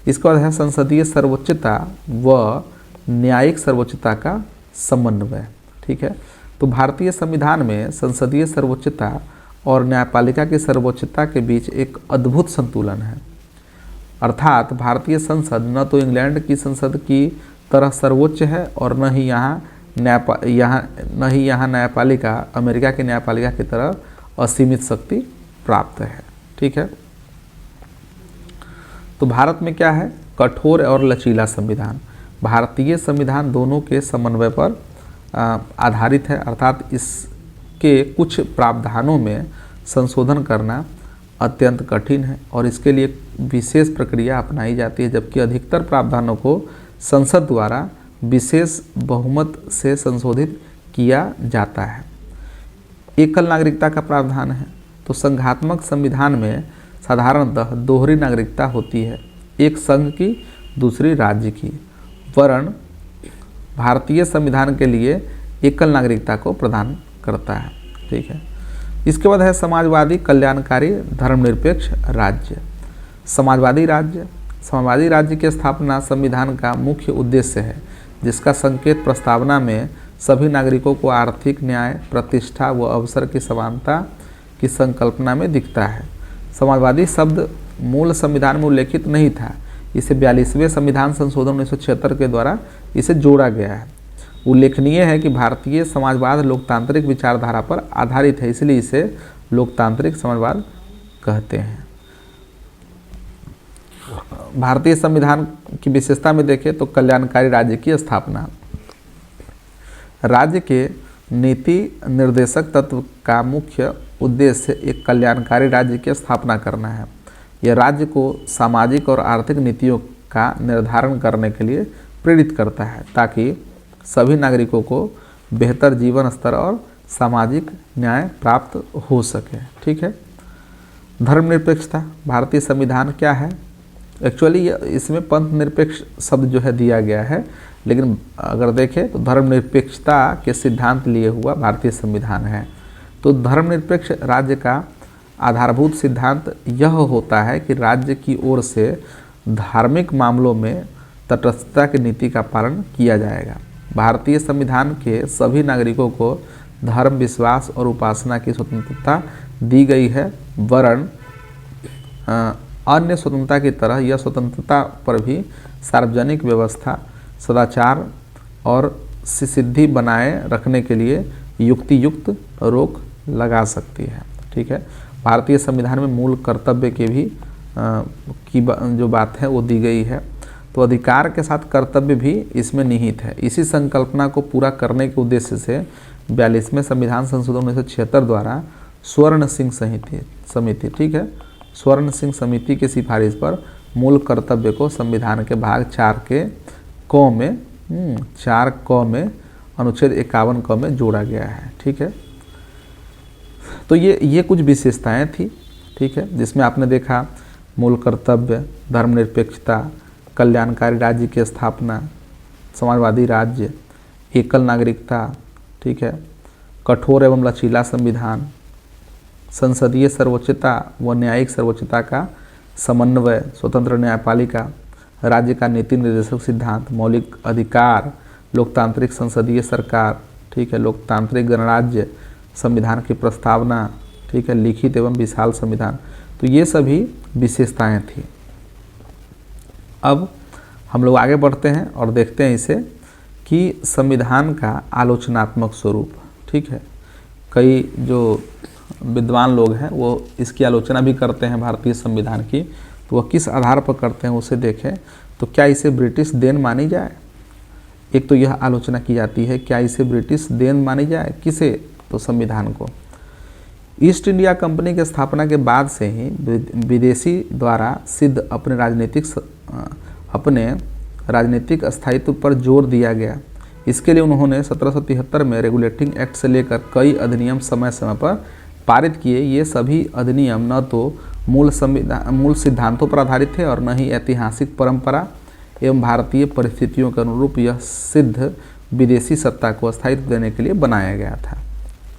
S1: इसके बाद है संसदीय सर्वोच्चता व न्यायिक सर्वोच्चता का समन्वय। ठीक है, तो भारतीय संविधान में संसदीय सर्वोच्चता और न्यायपालिका की सर्वोच्चता के बीच एक अद्भुत संतुलन है। अर्थात भारतीय संसद न तो इंग्लैंड की संसद की तरह सर्वोच्च है और न ही यहाँ न्यायपालिका अमेरिका की न्यायपालिका की तरह असीमित शक्ति प्राप्त है। ठीक है, तो भारत में क्या है, कठोर और लचीला संविधान। भारतीय संविधान दोनों के समन्वय पर आधारित है, अर्थात इसके कुछ प्रावधानों में संशोधन करना अत्यंत कठिन है और इसके लिए विशेष प्रक्रिया अपनाई जाती है, जबकि अधिकतर प्रावधानों को संसद द्वारा विशेष बहुमत से संशोधित किया जाता है। एकल नागरिकता का प्रावधान है। तो संघात्मक संविधान में साधारणतः दोहरी नागरिकता होती है, एक संघ की दूसरी राज्य की, वरन भारतीय संविधान के लिए एकल नागरिकता को प्रदान करता है। ठीक है, इसके बाद है समाजवादी, कल्याणकारी, धर्मनिरपेक्ष राज्य। समाजवादी राज्य, समाजवादी राज्य की स्थापना संविधान का मुख्य उद्देश्य है, जिसका संकेत प्रस्तावना में सभी नागरिकों को आर्थिक न्याय, प्रतिष्ठा व अवसर की समानता की संकल्पना में दिखता है। समाजवादी शब्द मूल संविधान में उल्लेखित नहीं था, इसे 42वें संविधान संशोधन 1976 के द्वारा इसे जोड़ा गया है। उल्लेखनीय है कि भारतीय समाजवाद लोकतांत्रिक विचारधारा पर आधारित है, इसलिए इसे लोकतांत्रिक समाजवाद कहते हैं। भारतीय संविधान की विशेषता में देखें तो कल्याणकारी राज्य की स्थापना। राज्य के नीति निर्देशक तत्व का मुख्य उद्देश्य एक कल्याणकारी राज्य की स्थापना करना है। यह राज्य को सामाजिक और आर्थिक नीतियों का निर्धारण करने के लिए प्रेरित करता है, ताकि सभी नागरिकों को बेहतर जीवन स्तर और सामाजिक न्याय प्राप्त हो सके। ठीक है। धर्मनिरपेक्षता, भारतीय संविधान क्या है? एक्चुअली इसमें पंथ निरपेक्ष शब्द जो है दिया गया है, लेकिन अगर देखें तो धर्मनिरपेक्षता के सिद्धांत लिए हुआ भारतीय संविधान है। तो धर्मनिरपेक्ष राज्य का आधारभूत सिद्धांत यह होता है कि राज्य की ओर से धार्मिक मामलों में तटस्थता की नीति का पालन किया जाएगा। भारतीय संविधान के सभी नागरिकों को धर्म, विश्वास और उपासना की स्वतंत्रता दी गई है, वरन अन्य स्वतंत्रता की तरह यह स्वतंत्रता पर भी सार्वजनिक व्यवस्था, सदाचार और सिद्धि बनाए रखने के लिए युक्ति युक्त रोक लगा सकती है। ठीक है। भारतीय संविधान में मूल कर्तव्य के भी जो बात है वो दी गई है, तो अधिकार के साथ कर्तव्य भी इसमें निहित है। इसी संकल्पना को पूरा करने के उद्देश्य से 42वें संविधान संशोधन 1976 द्वारा स्वर्ण सिंह समिति, ठीक है, स्वर्ण सिंह समिति की सिफारिश पर मूल कर्तव्य को संविधान के भाग 4 के क में अनुच्छेद 51 क में जोड़ा गया है। ठीक है। तो ये कुछ विशेषताएं थी। ठीक है, जिसमें आपने देखा मूल कर्तव्य, धर्मनिरपेक्षता, कल्याणकारी राज्य की स्थापना, समाजवादी राज्य, एकल नागरिकता, ठीक है, कठोर एवं लचीला संविधान, संसदीय सर्वोच्चता व न्यायिक सर्वोच्चता का समन्वय, स्वतंत्र न्यायपालिका, राज्य का नीति निर्देशक सिद्धांत, मौलिक अधिकार, लोकतांत्रिक संसदीय सरकार, ठीक है, लोकतांत्रिक गणराज्य, संविधान की प्रस्तावना, ठीक है, लिखित एवं विशाल संविधान। तो ये सभी विशेषताएं थी। अब हम लोग आगे बढ़ते हैं और देखते हैं इसे कि संविधान का आलोचनात्मक स्वरूप। ठीक है, कई जो विद्वान लोग हैं वो इसकी आलोचना भी करते हैं भारतीय संविधान की, तो वह किस आधार पर करते हैं उसे देखें। तो क्या इसे ब्रिटिश देन मानी जाए? एक तो यह आलोचना की जाती है, क्या इसे ब्रिटिश देन मानी जाए? किसे? तो संविधान को। ईस्ट इंडिया कंपनी की स्थापना के बाद से ही विदेशी द्वारा सिद्ध अपने राजनीतिक स्थायित्व पर जोर दिया गया। इसके लिए उन्होंने 1773 में रेगुलेटिंग एक्ट से लेकर कई अधिनियम समय समय पर पारित किए। ये सभी अधिनियम न तो मूल सिद्धांतों पर आधारित थे और न ही ऐतिहासिक परंपरा एवं भारतीय परिस्थितियों के अनुरूप यह सिद्ध विदेशी सत्ता को स्थायित्व देने के लिए बनाया गया था।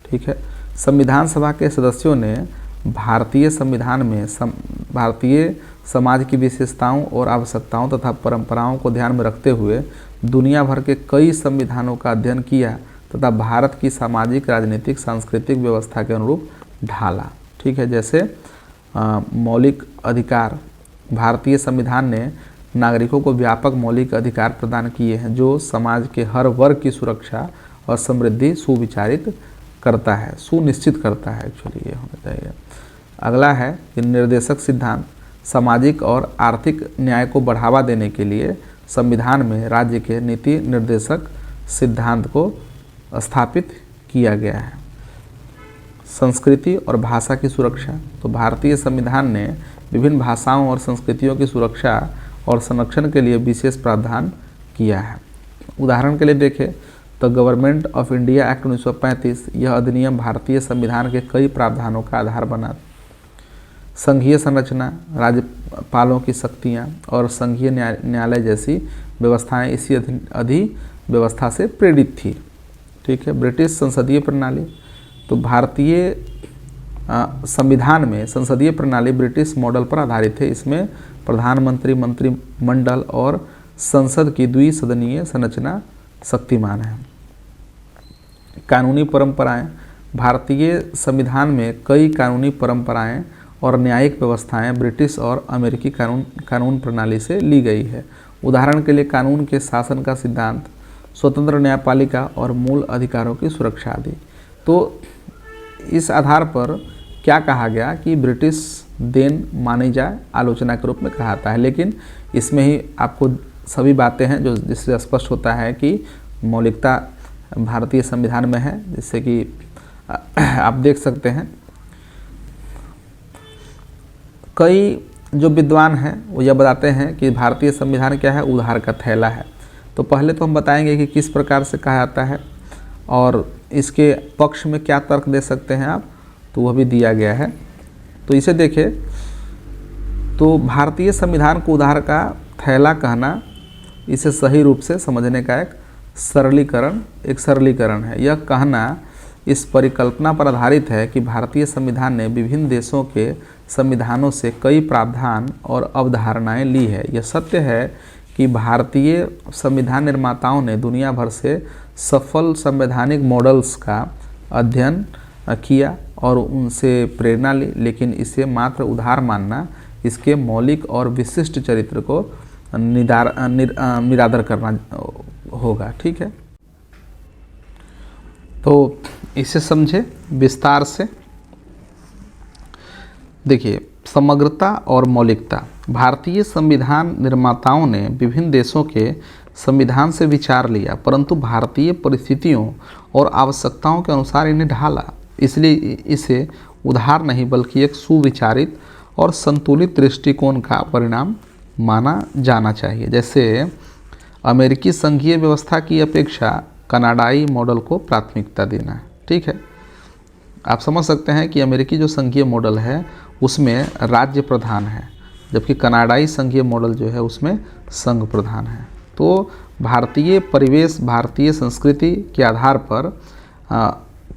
S1: ठीक है। संविधान सभा के सदस्यों ने भारतीय संविधान में भारतीय समाज की विशेषताओं और आवश्यकताओं तथा परंपराओं को ध्यान में रखते हुए दुनिया भर के कई संविधानों का अध्ययन किया तथा भारत की सामाजिक, राजनीतिक, सांस्कृतिक व्यवस्था के अनुरूप ढाला। ठीक है। जैसे मौलिक अधिकार, भारतीय संविधान ने नागरिकों को व्यापक मौलिक अधिकार प्रदान किए हैं जो समाज के हर वर्ग की सुरक्षा और समृद्धि सुनिश्चित करता है। एक्चुअली ये होना चाहिए। अगला है कि निर्देशक सिद्धांत, सामाजिक और आर्थिक न्याय को बढ़ावा देने के लिए संविधान में राज्य के नीति निर्देशक सिद्धांत को स्थापित किया गया है। संस्कृति और भाषा की सुरक्षा, तो भारतीय संविधान ने विभिन्न भाषाओं और संस्कृतियों की सुरक्षा और संरक्षण के लिए विशेष प्रावधान किया है। उदाहरण के लिए देखें तो गवर्नमेंट ऑफ इंडिया एक्ट 1935, यह अधिनियम भारतीय संविधान के कई प्रावधानों का आधार बना। संघीय संरचना, राज्यपालों की शक्तियाँ और संघीय न्यायालय जैसी व्यवस्थाएं इसी व्यवस्था से प्रेरित थी। ठीक है। ब्रिटिश संसदीय प्रणाली, तो भारतीय संविधान में संसदीय प्रणाली ब्रिटिश मॉडल पर आधारित है। इसमें प्रधानमंत्री, मंत्रिमंडल और संसद की द्विसदनीय संरचना शक्तिमान है। कानूनी परंपराएं। भारतीय संविधान में कई कानूनी परंपराएं और न्यायिक व्यवस्थाएं ब्रिटिश और अमेरिकी कानून प्रणाली से ली गई है। उदाहरण के लिए कानून के शासन का सिद्धांत, स्वतंत्र न्यायपालिका और मूल अधिकारों की सुरक्षा आदि। तो इस आधार पर क्या कहा गया कि ब्रिटिश देन मानी जाए, आलोचना के रूप में कहा जाता है। लेकिन इसमें ही आपको सभी बातें हैं जो जिससे स्पष्ट होता है कि मौलिकता भारतीय संविधान में है, जिससे कि आप देख सकते हैं कई जो विद्वान हैं वो यह बताते हैं कि भारतीय संविधान क्या है, उधार का थैला है। तो पहले तो हम बताएंगे कि किस प्रकार से कहा जाता है और इसके पक्ष में क्या तर्क दे सकते हैं आप, तो वह भी दिया गया है। तो इसे देखें तो भारतीय संविधान को उधार का थैला कहना, इसे सही रूप से समझने का एक सरलीकरण है। यह कहना इस परिकल्पना पर आधारित है कि भारतीय संविधान ने विभिन्न देशों के संविधानों से कई प्रावधान और अवधारणाएं ली है। यह सत्य है कि भारतीय संविधान निर्माताओं ने दुनिया भर से सफल संवैधानिक मॉडल्स का अध्ययन किया और उनसे प्रेरणा ली, लेकिन इसे मात्र उधार मानना इसके मौलिक और विशिष्ट चरित्र को निरादर करना होगा। ठीक है, तो इसे समझे विस्तार से। देखिए, समग्रता और मौलिकता। भारतीय संविधान निर्माताओं ने विभिन्न देशों के संविधान से विचार लिया, परंतु भारतीय परिस्थितियों और आवश्यकताओं के अनुसार इन्हें ढाला। इसलिए इसे उधार नहीं बल्कि एक सुविचारित और संतुलित दृष्टिकोण का परिणाम माना जाना चाहिए। जैसे अमेरिकी संघीय व्यवस्था की अपेक्षा कनाडाई मॉडल को प्राथमिकता देना है। ठीक है, आप समझ सकते हैं कि अमेरिकी जो संघीय मॉडल है उसमें राज्य प्रधान है, जबकि कनाडाई संघीय मॉडल जो है उसमें संघ प्रधान है। तो भारतीय परिवेश, भारतीय संस्कृति के आधार पर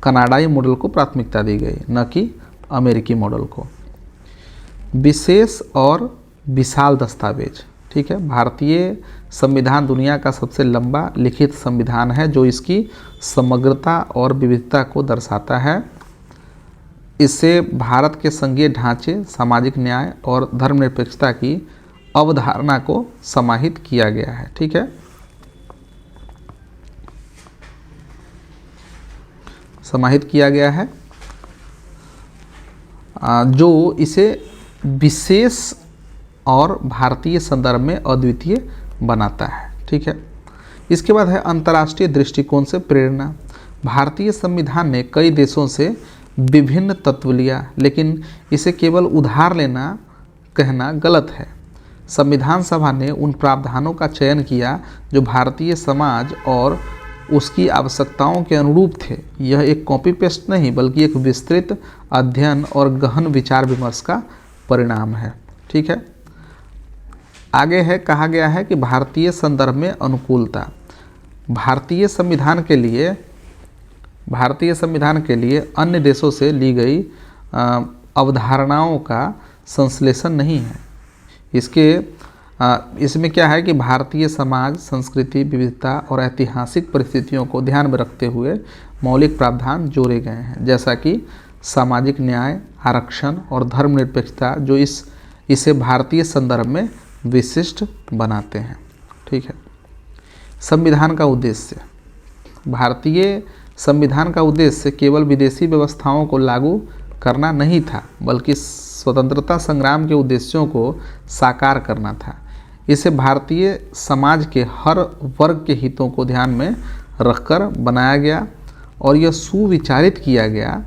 S1: कनाडाई मॉडल को प्राथमिकता दी गई, न कि अमेरिकी मॉडल को। विशेष और विशाल दस्तावेज। ठीक है, भारतीय संविधान दुनिया का सबसे लंबा लिखित संविधान है जो इसकी समग्रता और विविधता को दर्शाता है। इससे भारत के संघीय ढांचे, सामाजिक न्याय और धर्मनिरपेक्षता की अवधारणा को समाहित किया गया है। ठीक है, समाहित किया गया है जो इसे विशेष और भारतीय संदर्भ में अद्वितीय बनाता है। ठीक है, इसके बाद है अंतर्राष्ट्रीय दृष्टिकोण से प्रेरणा। भारतीय संविधान ने कई देशों से विभिन्न तत्व लिया, लेकिन इसे केवल उधार लेना कहना गलत है। संविधान सभा ने उन प्रावधानों का चयन किया जो भारतीय समाज और उसकी आवश्यकताओं के अनुरूप थे। यह एक कॉपी पेस्ट नहीं बल्कि एक विस्तृत अध्ययन और गहन विचार विमर्श का परिणाम है। ठीक है, आगे है कहा गया है कि भारतीय संदर्भ में अनुकूलता। भारतीय संविधान के लिए अन्य देशों से ली गई अवधारणाओं का संश्लेषण नहीं है। इसमें क्या है कि भारतीय समाज, संस्कृति, विविधता और ऐतिहासिक परिस्थितियों को ध्यान में रखते हुए मौलिक प्रावधान जोड़े गए हैं, जैसा कि सामाजिक न्याय, आरक्षण और धर्मनिरपेक्षता, जो इसे भारतीय संदर्भ में विशिष्ट बनाते हैं। ठीक है, संविधान का उद्देश्य। भारतीय संविधान का उद्देश्य केवल विदेशी व्यवस्थाओं को लागू करना नहीं था, बल्कि स्वतंत्रता संग्राम के उद्देश्यों को साकार करना था। इसे भारतीय समाज के हर वर्ग के हितों को ध्यान में रखकर बनाया गया और यह सुनिश्चित किया गया।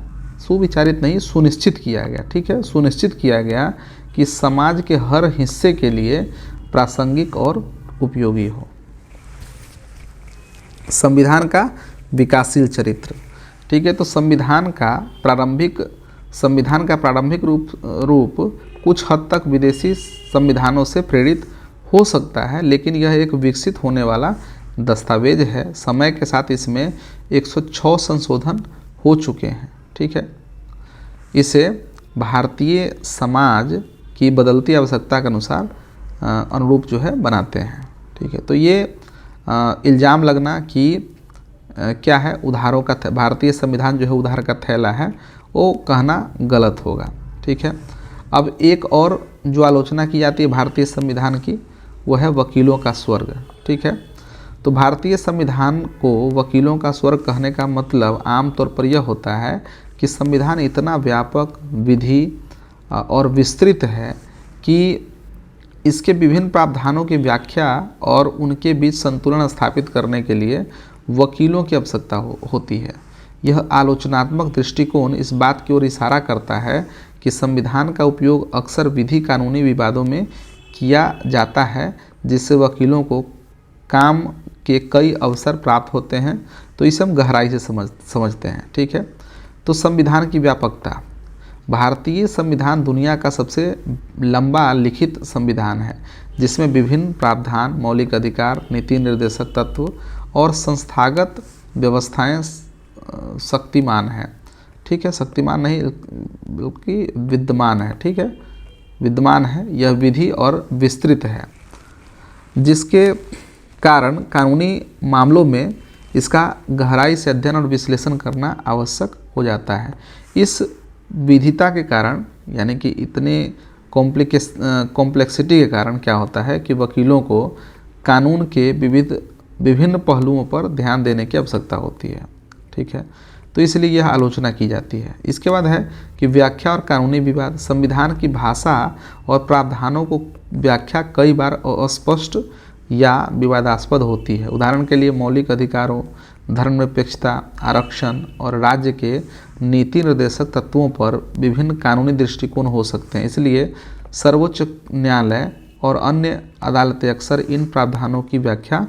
S1: ठीक है, सुनिश्चित किया गया कि समाज के हर हिस्से के लिए प्रासंगिक और उपयोगी हो। संविधान का विकासशील चरित्र। ठीक है, तो संविधान का प्रारंभिक रूप कुछ हद तक विदेशी संविधानों से प्रेरित हो सकता है, लेकिन यह एक विकसित होने वाला दस्तावेज है। समय के साथ इसमें 106 संशोधन हो चुके हैं। ठीक है, इसे भारतीय समाज की बदलती आवश्यकता के अनुसार अनुरूप जो है बनाते हैं। ठीक है, तो ये इल्ज़ाम लगना कि क्या है, उधारों का भारतीय संविधान जो है उधार का थैला है, वो कहना गलत होगा। ठीक है, अब एक और जो आलोचना की जाती है भारतीय संविधान की, वो है वकीलों का स्वर्ग। ठीक है, तो भारतीय संविधान को वकीलों का स्वर्ग कहने का मतलब आमतौर पर यह होता है कि संविधान इतना व्यापक, विधि और विस्तृत है कि इसके विभिन्न प्रावधानों की व्याख्या और उनके बीच संतुलन स्थापित करने के लिए वकीलों की आवश्यकता होती है। यह आलोचनात्मक दृष्टिकोण इस बात की ओर इशारा करता है कि संविधान का उपयोग अक्सर विधि कानूनी विवादों में किया जाता है, जिससे वकीलों को काम के कई अवसर प्राप्त होते हैं। तो इसे हम गहराई से समझते हैं। ठीक है, तो संविधान की व्यापकता। भारतीय संविधान दुनिया का सबसे लंबा लिखित संविधान है, जिसमें विभिन्न प्रावधान, मौलिक अधिकार, नीति निर्देशक तत्व और संस्थागत व्यवस्थाएं शक्तिमान है। ठीक है, शक्तिमान नहीं बल्कि विद्यमान है। ठीक है, विद्यमान है। यह विधि और विस्तृत है, जिसके कारण कानूनी मामलों में इसका गहराई से अध्ययन और विश्लेषण करना आवश्यक हो जाता है। इस विधिता के कारण, यानी कि इतने कॉम्प्लेक्सिटी के कारण क्या होता है कि वकीलों को कानून के विभिन्न पहलुओं पर ध्यान देने की आवश्यकता होती है। ठीक है, तो इसलिए यह आलोचना की जाती है। इसके बाद है कि व्याख्या और कानूनी विवाद। संविधान की भाषा और प्रावधानों को व्याख्या कई बार अस्पष्ट या विवादास्पद होती है। उदाहरण के लिए मौलिक अधिकारों, धर्मनिरपेक्षता, आरक्षण और राज्य के नीति निर्देशक तत्वों पर विभिन्न कानूनी दृष्टिकोण हो सकते हैं। इसलिए सर्वोच्च न्यायालय और अन्य अदालतें अक्सर इन प्रावधानों की व्याख्या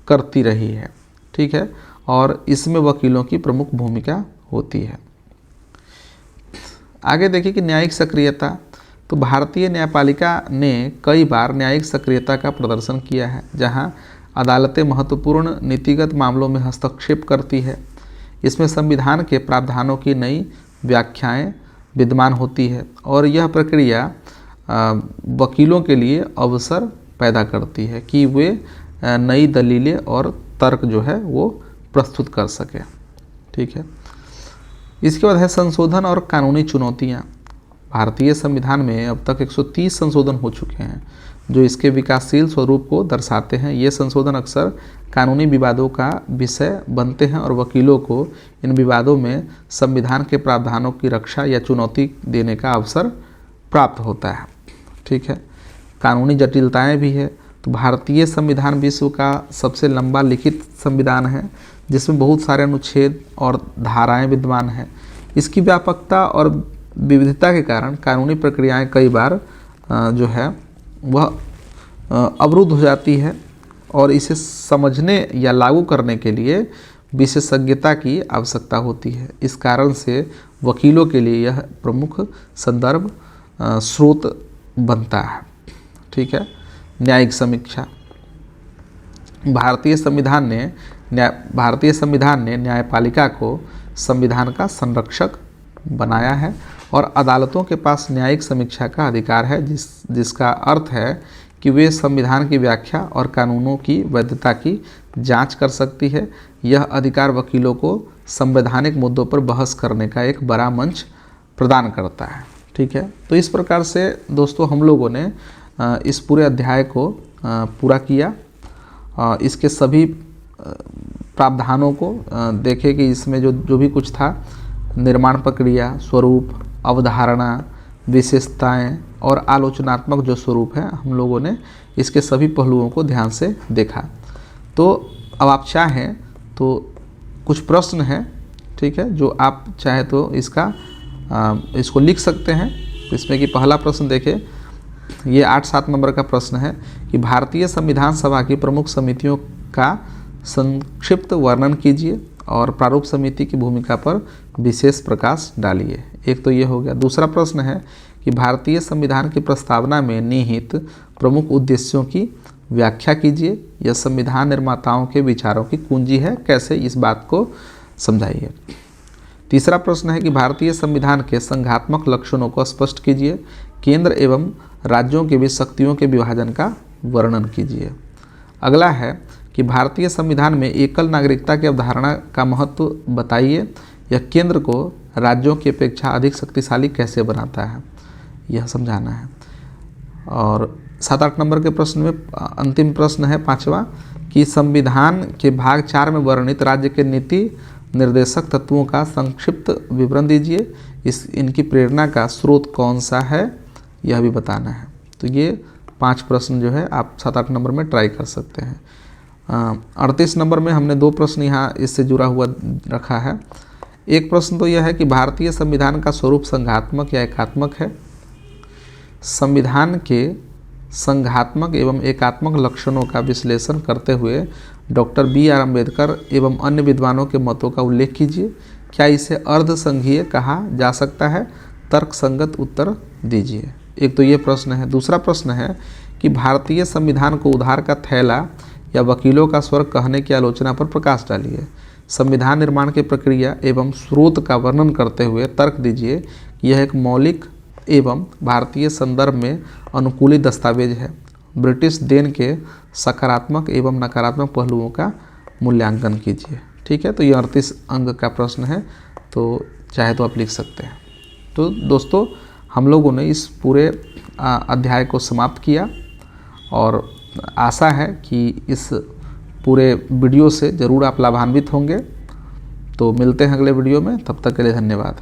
S1: करती रही है। ठीक है, और इसमें वकीलों की प्रमुख भूमिका होती है। आगे देखिए कि न्यायिक सक्रियता। तो भारतीय न्यायपालिका ने कई बार न्यायिक सक्रियता का प्रदर्शन किया है, जहां अदालतें महत्वपूर्ण नीतिगत मामलों में हस्तक्षेप करती है। इसमें संविधान के प्रावधानों की नई व्याख्याएं विद्यमान होती है और यह प्रक्रिया वकीलों के लिए अवसर पैदा करती है कि वे नई दलीलें और तर्क जो है वो प्रस्तुत कर सके। ठीक है, इसके बाद है संशोधन और कानूनी चुनौतियाँ। भारतीय संविधान में अब तक 130 संशोधन हो चुके हैं, जो इसके विकासशील स्वरूप को दर्शाते हैं। ये संशोधन अक्सर कानूनी विवादों का विषय बनते हैं और वकीलों को इन विवादों में संविधान के प्रावधानों की रक्षा या चुनौती देने का अवसर प्राप्त होता है। ठीक है, कानूनी जटिलताएं भी है। तो भारतीय संविधान विश्व का सबसे लंबा लिखित संविधान है, जिसमें बहुत सारे अनुच्छेद और धाराएं विद्यमान हैं। इसकी व्यापकता और विविधता के कारण कानूनी प्रक्रियाएं कई बार जो है वह अवरुद्ध हो जाती है और इसे समझने या लागू करने के लिए विशेषज्ञता की आवश्यकता होती है। इस कारण से वकीलों के लिए यह प्रमुख संदर्भ स्रोत बनता है। ठीक है, न्यायिक समीक्षा। भारतीय संविधान ने न्यायपालिका को संविधान का संरक्षक बनाया है और अदालतों के पास न्यायिक समीक्षा का अधिकार है, जिसका अर्थ है कि वे संविधान की व्याख्या और कानूनों की वैधता की जांच कर सकती है। यह अधिकार वकीलों को संवैधानिक मुद्दों पर बहस करने का एक बड़ा मंच प्रदान करता है। ठीक है, तो इस प्रकार से दोस्तों हम लोगों ने इस पूरे अध्याय को पूरा किया। इसके सभी प्रावधानों को देखें कि इसमें जो भी कुछ था, निर्माण प्रक्रिया, स्वरूप, अवधारणा, विशेषताएं और आलोचनात्मक जो स्वरूप है, हम लोगों ने इसके सभी पहलुओं को ध्यान से देखा। तो अब आप चाहें तो कुछ प्रश्न हैं, ठीक है, जो आप चाहे तो इसको लिख सकते हैं। इसमें कि पहला प्रश्न देखें, ये 8-7 नंबर का प्रश्न है कि भारतीय संविधान सभा की प्रमुख समितियों का संक्षिप्त वर्णन कीजिए और प्रारूप समिति की भूमिका पर विशेष प्रकाश डालिए। एक तो ये हो गया। दूसरा प्रश्न है कि भारतीय संविधान की प्रस्तावना में निहित प्रमुख उद्देश्यों की व्याख्या कीजिए। यह संविधान निर्माताओं के विचारों की कुंजी है, कैसे, इस बात को समझाइए। तीसरा प्रश्न है कि भारतीय संविधान के संघात्मक लक्षणों को स्पष्ट कीजिए। केंद्र एवं राज्यों के बीच शक्तियों के विभाजन का वर्णन कीजिए। अगला है कि भारतीय संविधान में एकल नागरिकता की अवधारणा का महत्व बताइए। यह केंद्र को राज्यों की अपेक्षा अधिक शक्तिशाली कैसे बनाता है, यह समझाना है। और 7-8 नंबर के प्रश्न में अंतिम प्रश्न है 5वां कि संविधान के भाग 4 में वर्णित राज्य के नीति निर्देशक तत्वों का संक्षिप्त विवरण दीजिए। इनकी प्रेरणा का स्रोत कौन सा है, यह भी बताना है। तो ये 5 प्रश्न जो है आप 7-8 नंबर में ट्राई कर सकते हैं। 38 नंबर में हमने 2 प्रश्न यहाँ इससे जुड़ा हुआ रखा है। एक प्रश्न तो यह है कि भारतीय संविधान का स्वरूप संघात्मक या एकात्मक है। संविधान के संघात्मक एवं एकात्मक लक्षणों का विश्लेषण करते हुए डॉक्टर BR अम्बेडकर एवं अन्य विद्वानों के मतों का उल्लेख कीजिए। क्या इसे अर्धसंघीय कहा जा सकता है? तर्कसंगत उत्तर दीजिए। एक तो ये प्रश्न है। दूसरा प्रश्न है कि भारतीय संविधान को उधार का थैला या वकीलों का स्वर्ग कहने की आलोचना पर प्रकाश डालिए। संविधान निर्माण की प्रक्रिया एवं स्रोत का वर्णन करते हुए तर्क दीजिए कि यह एक मौलिक एवं भारतीय संदर्भ में अनुकूलित दस्तावेज है। ब्रिटिश देन के सकारात्मक एवं नकारात्मक पहलुओं का मूल्यांकन कीजिए। ठीक है, तो ये 38 अंक का प्रश्न है, तो चाहे तो आप लिख सकते हैं। तो दोस्तों, हम लोगों ने इस पूरे अध्याय को समाप्त किया और आशा है कि इस पूरे वीडियो से ज़रूर आप लाभान्वित होंगे। तो मिलते हैं अगले वीडियो में, तब तक के लिए धन्यवाद।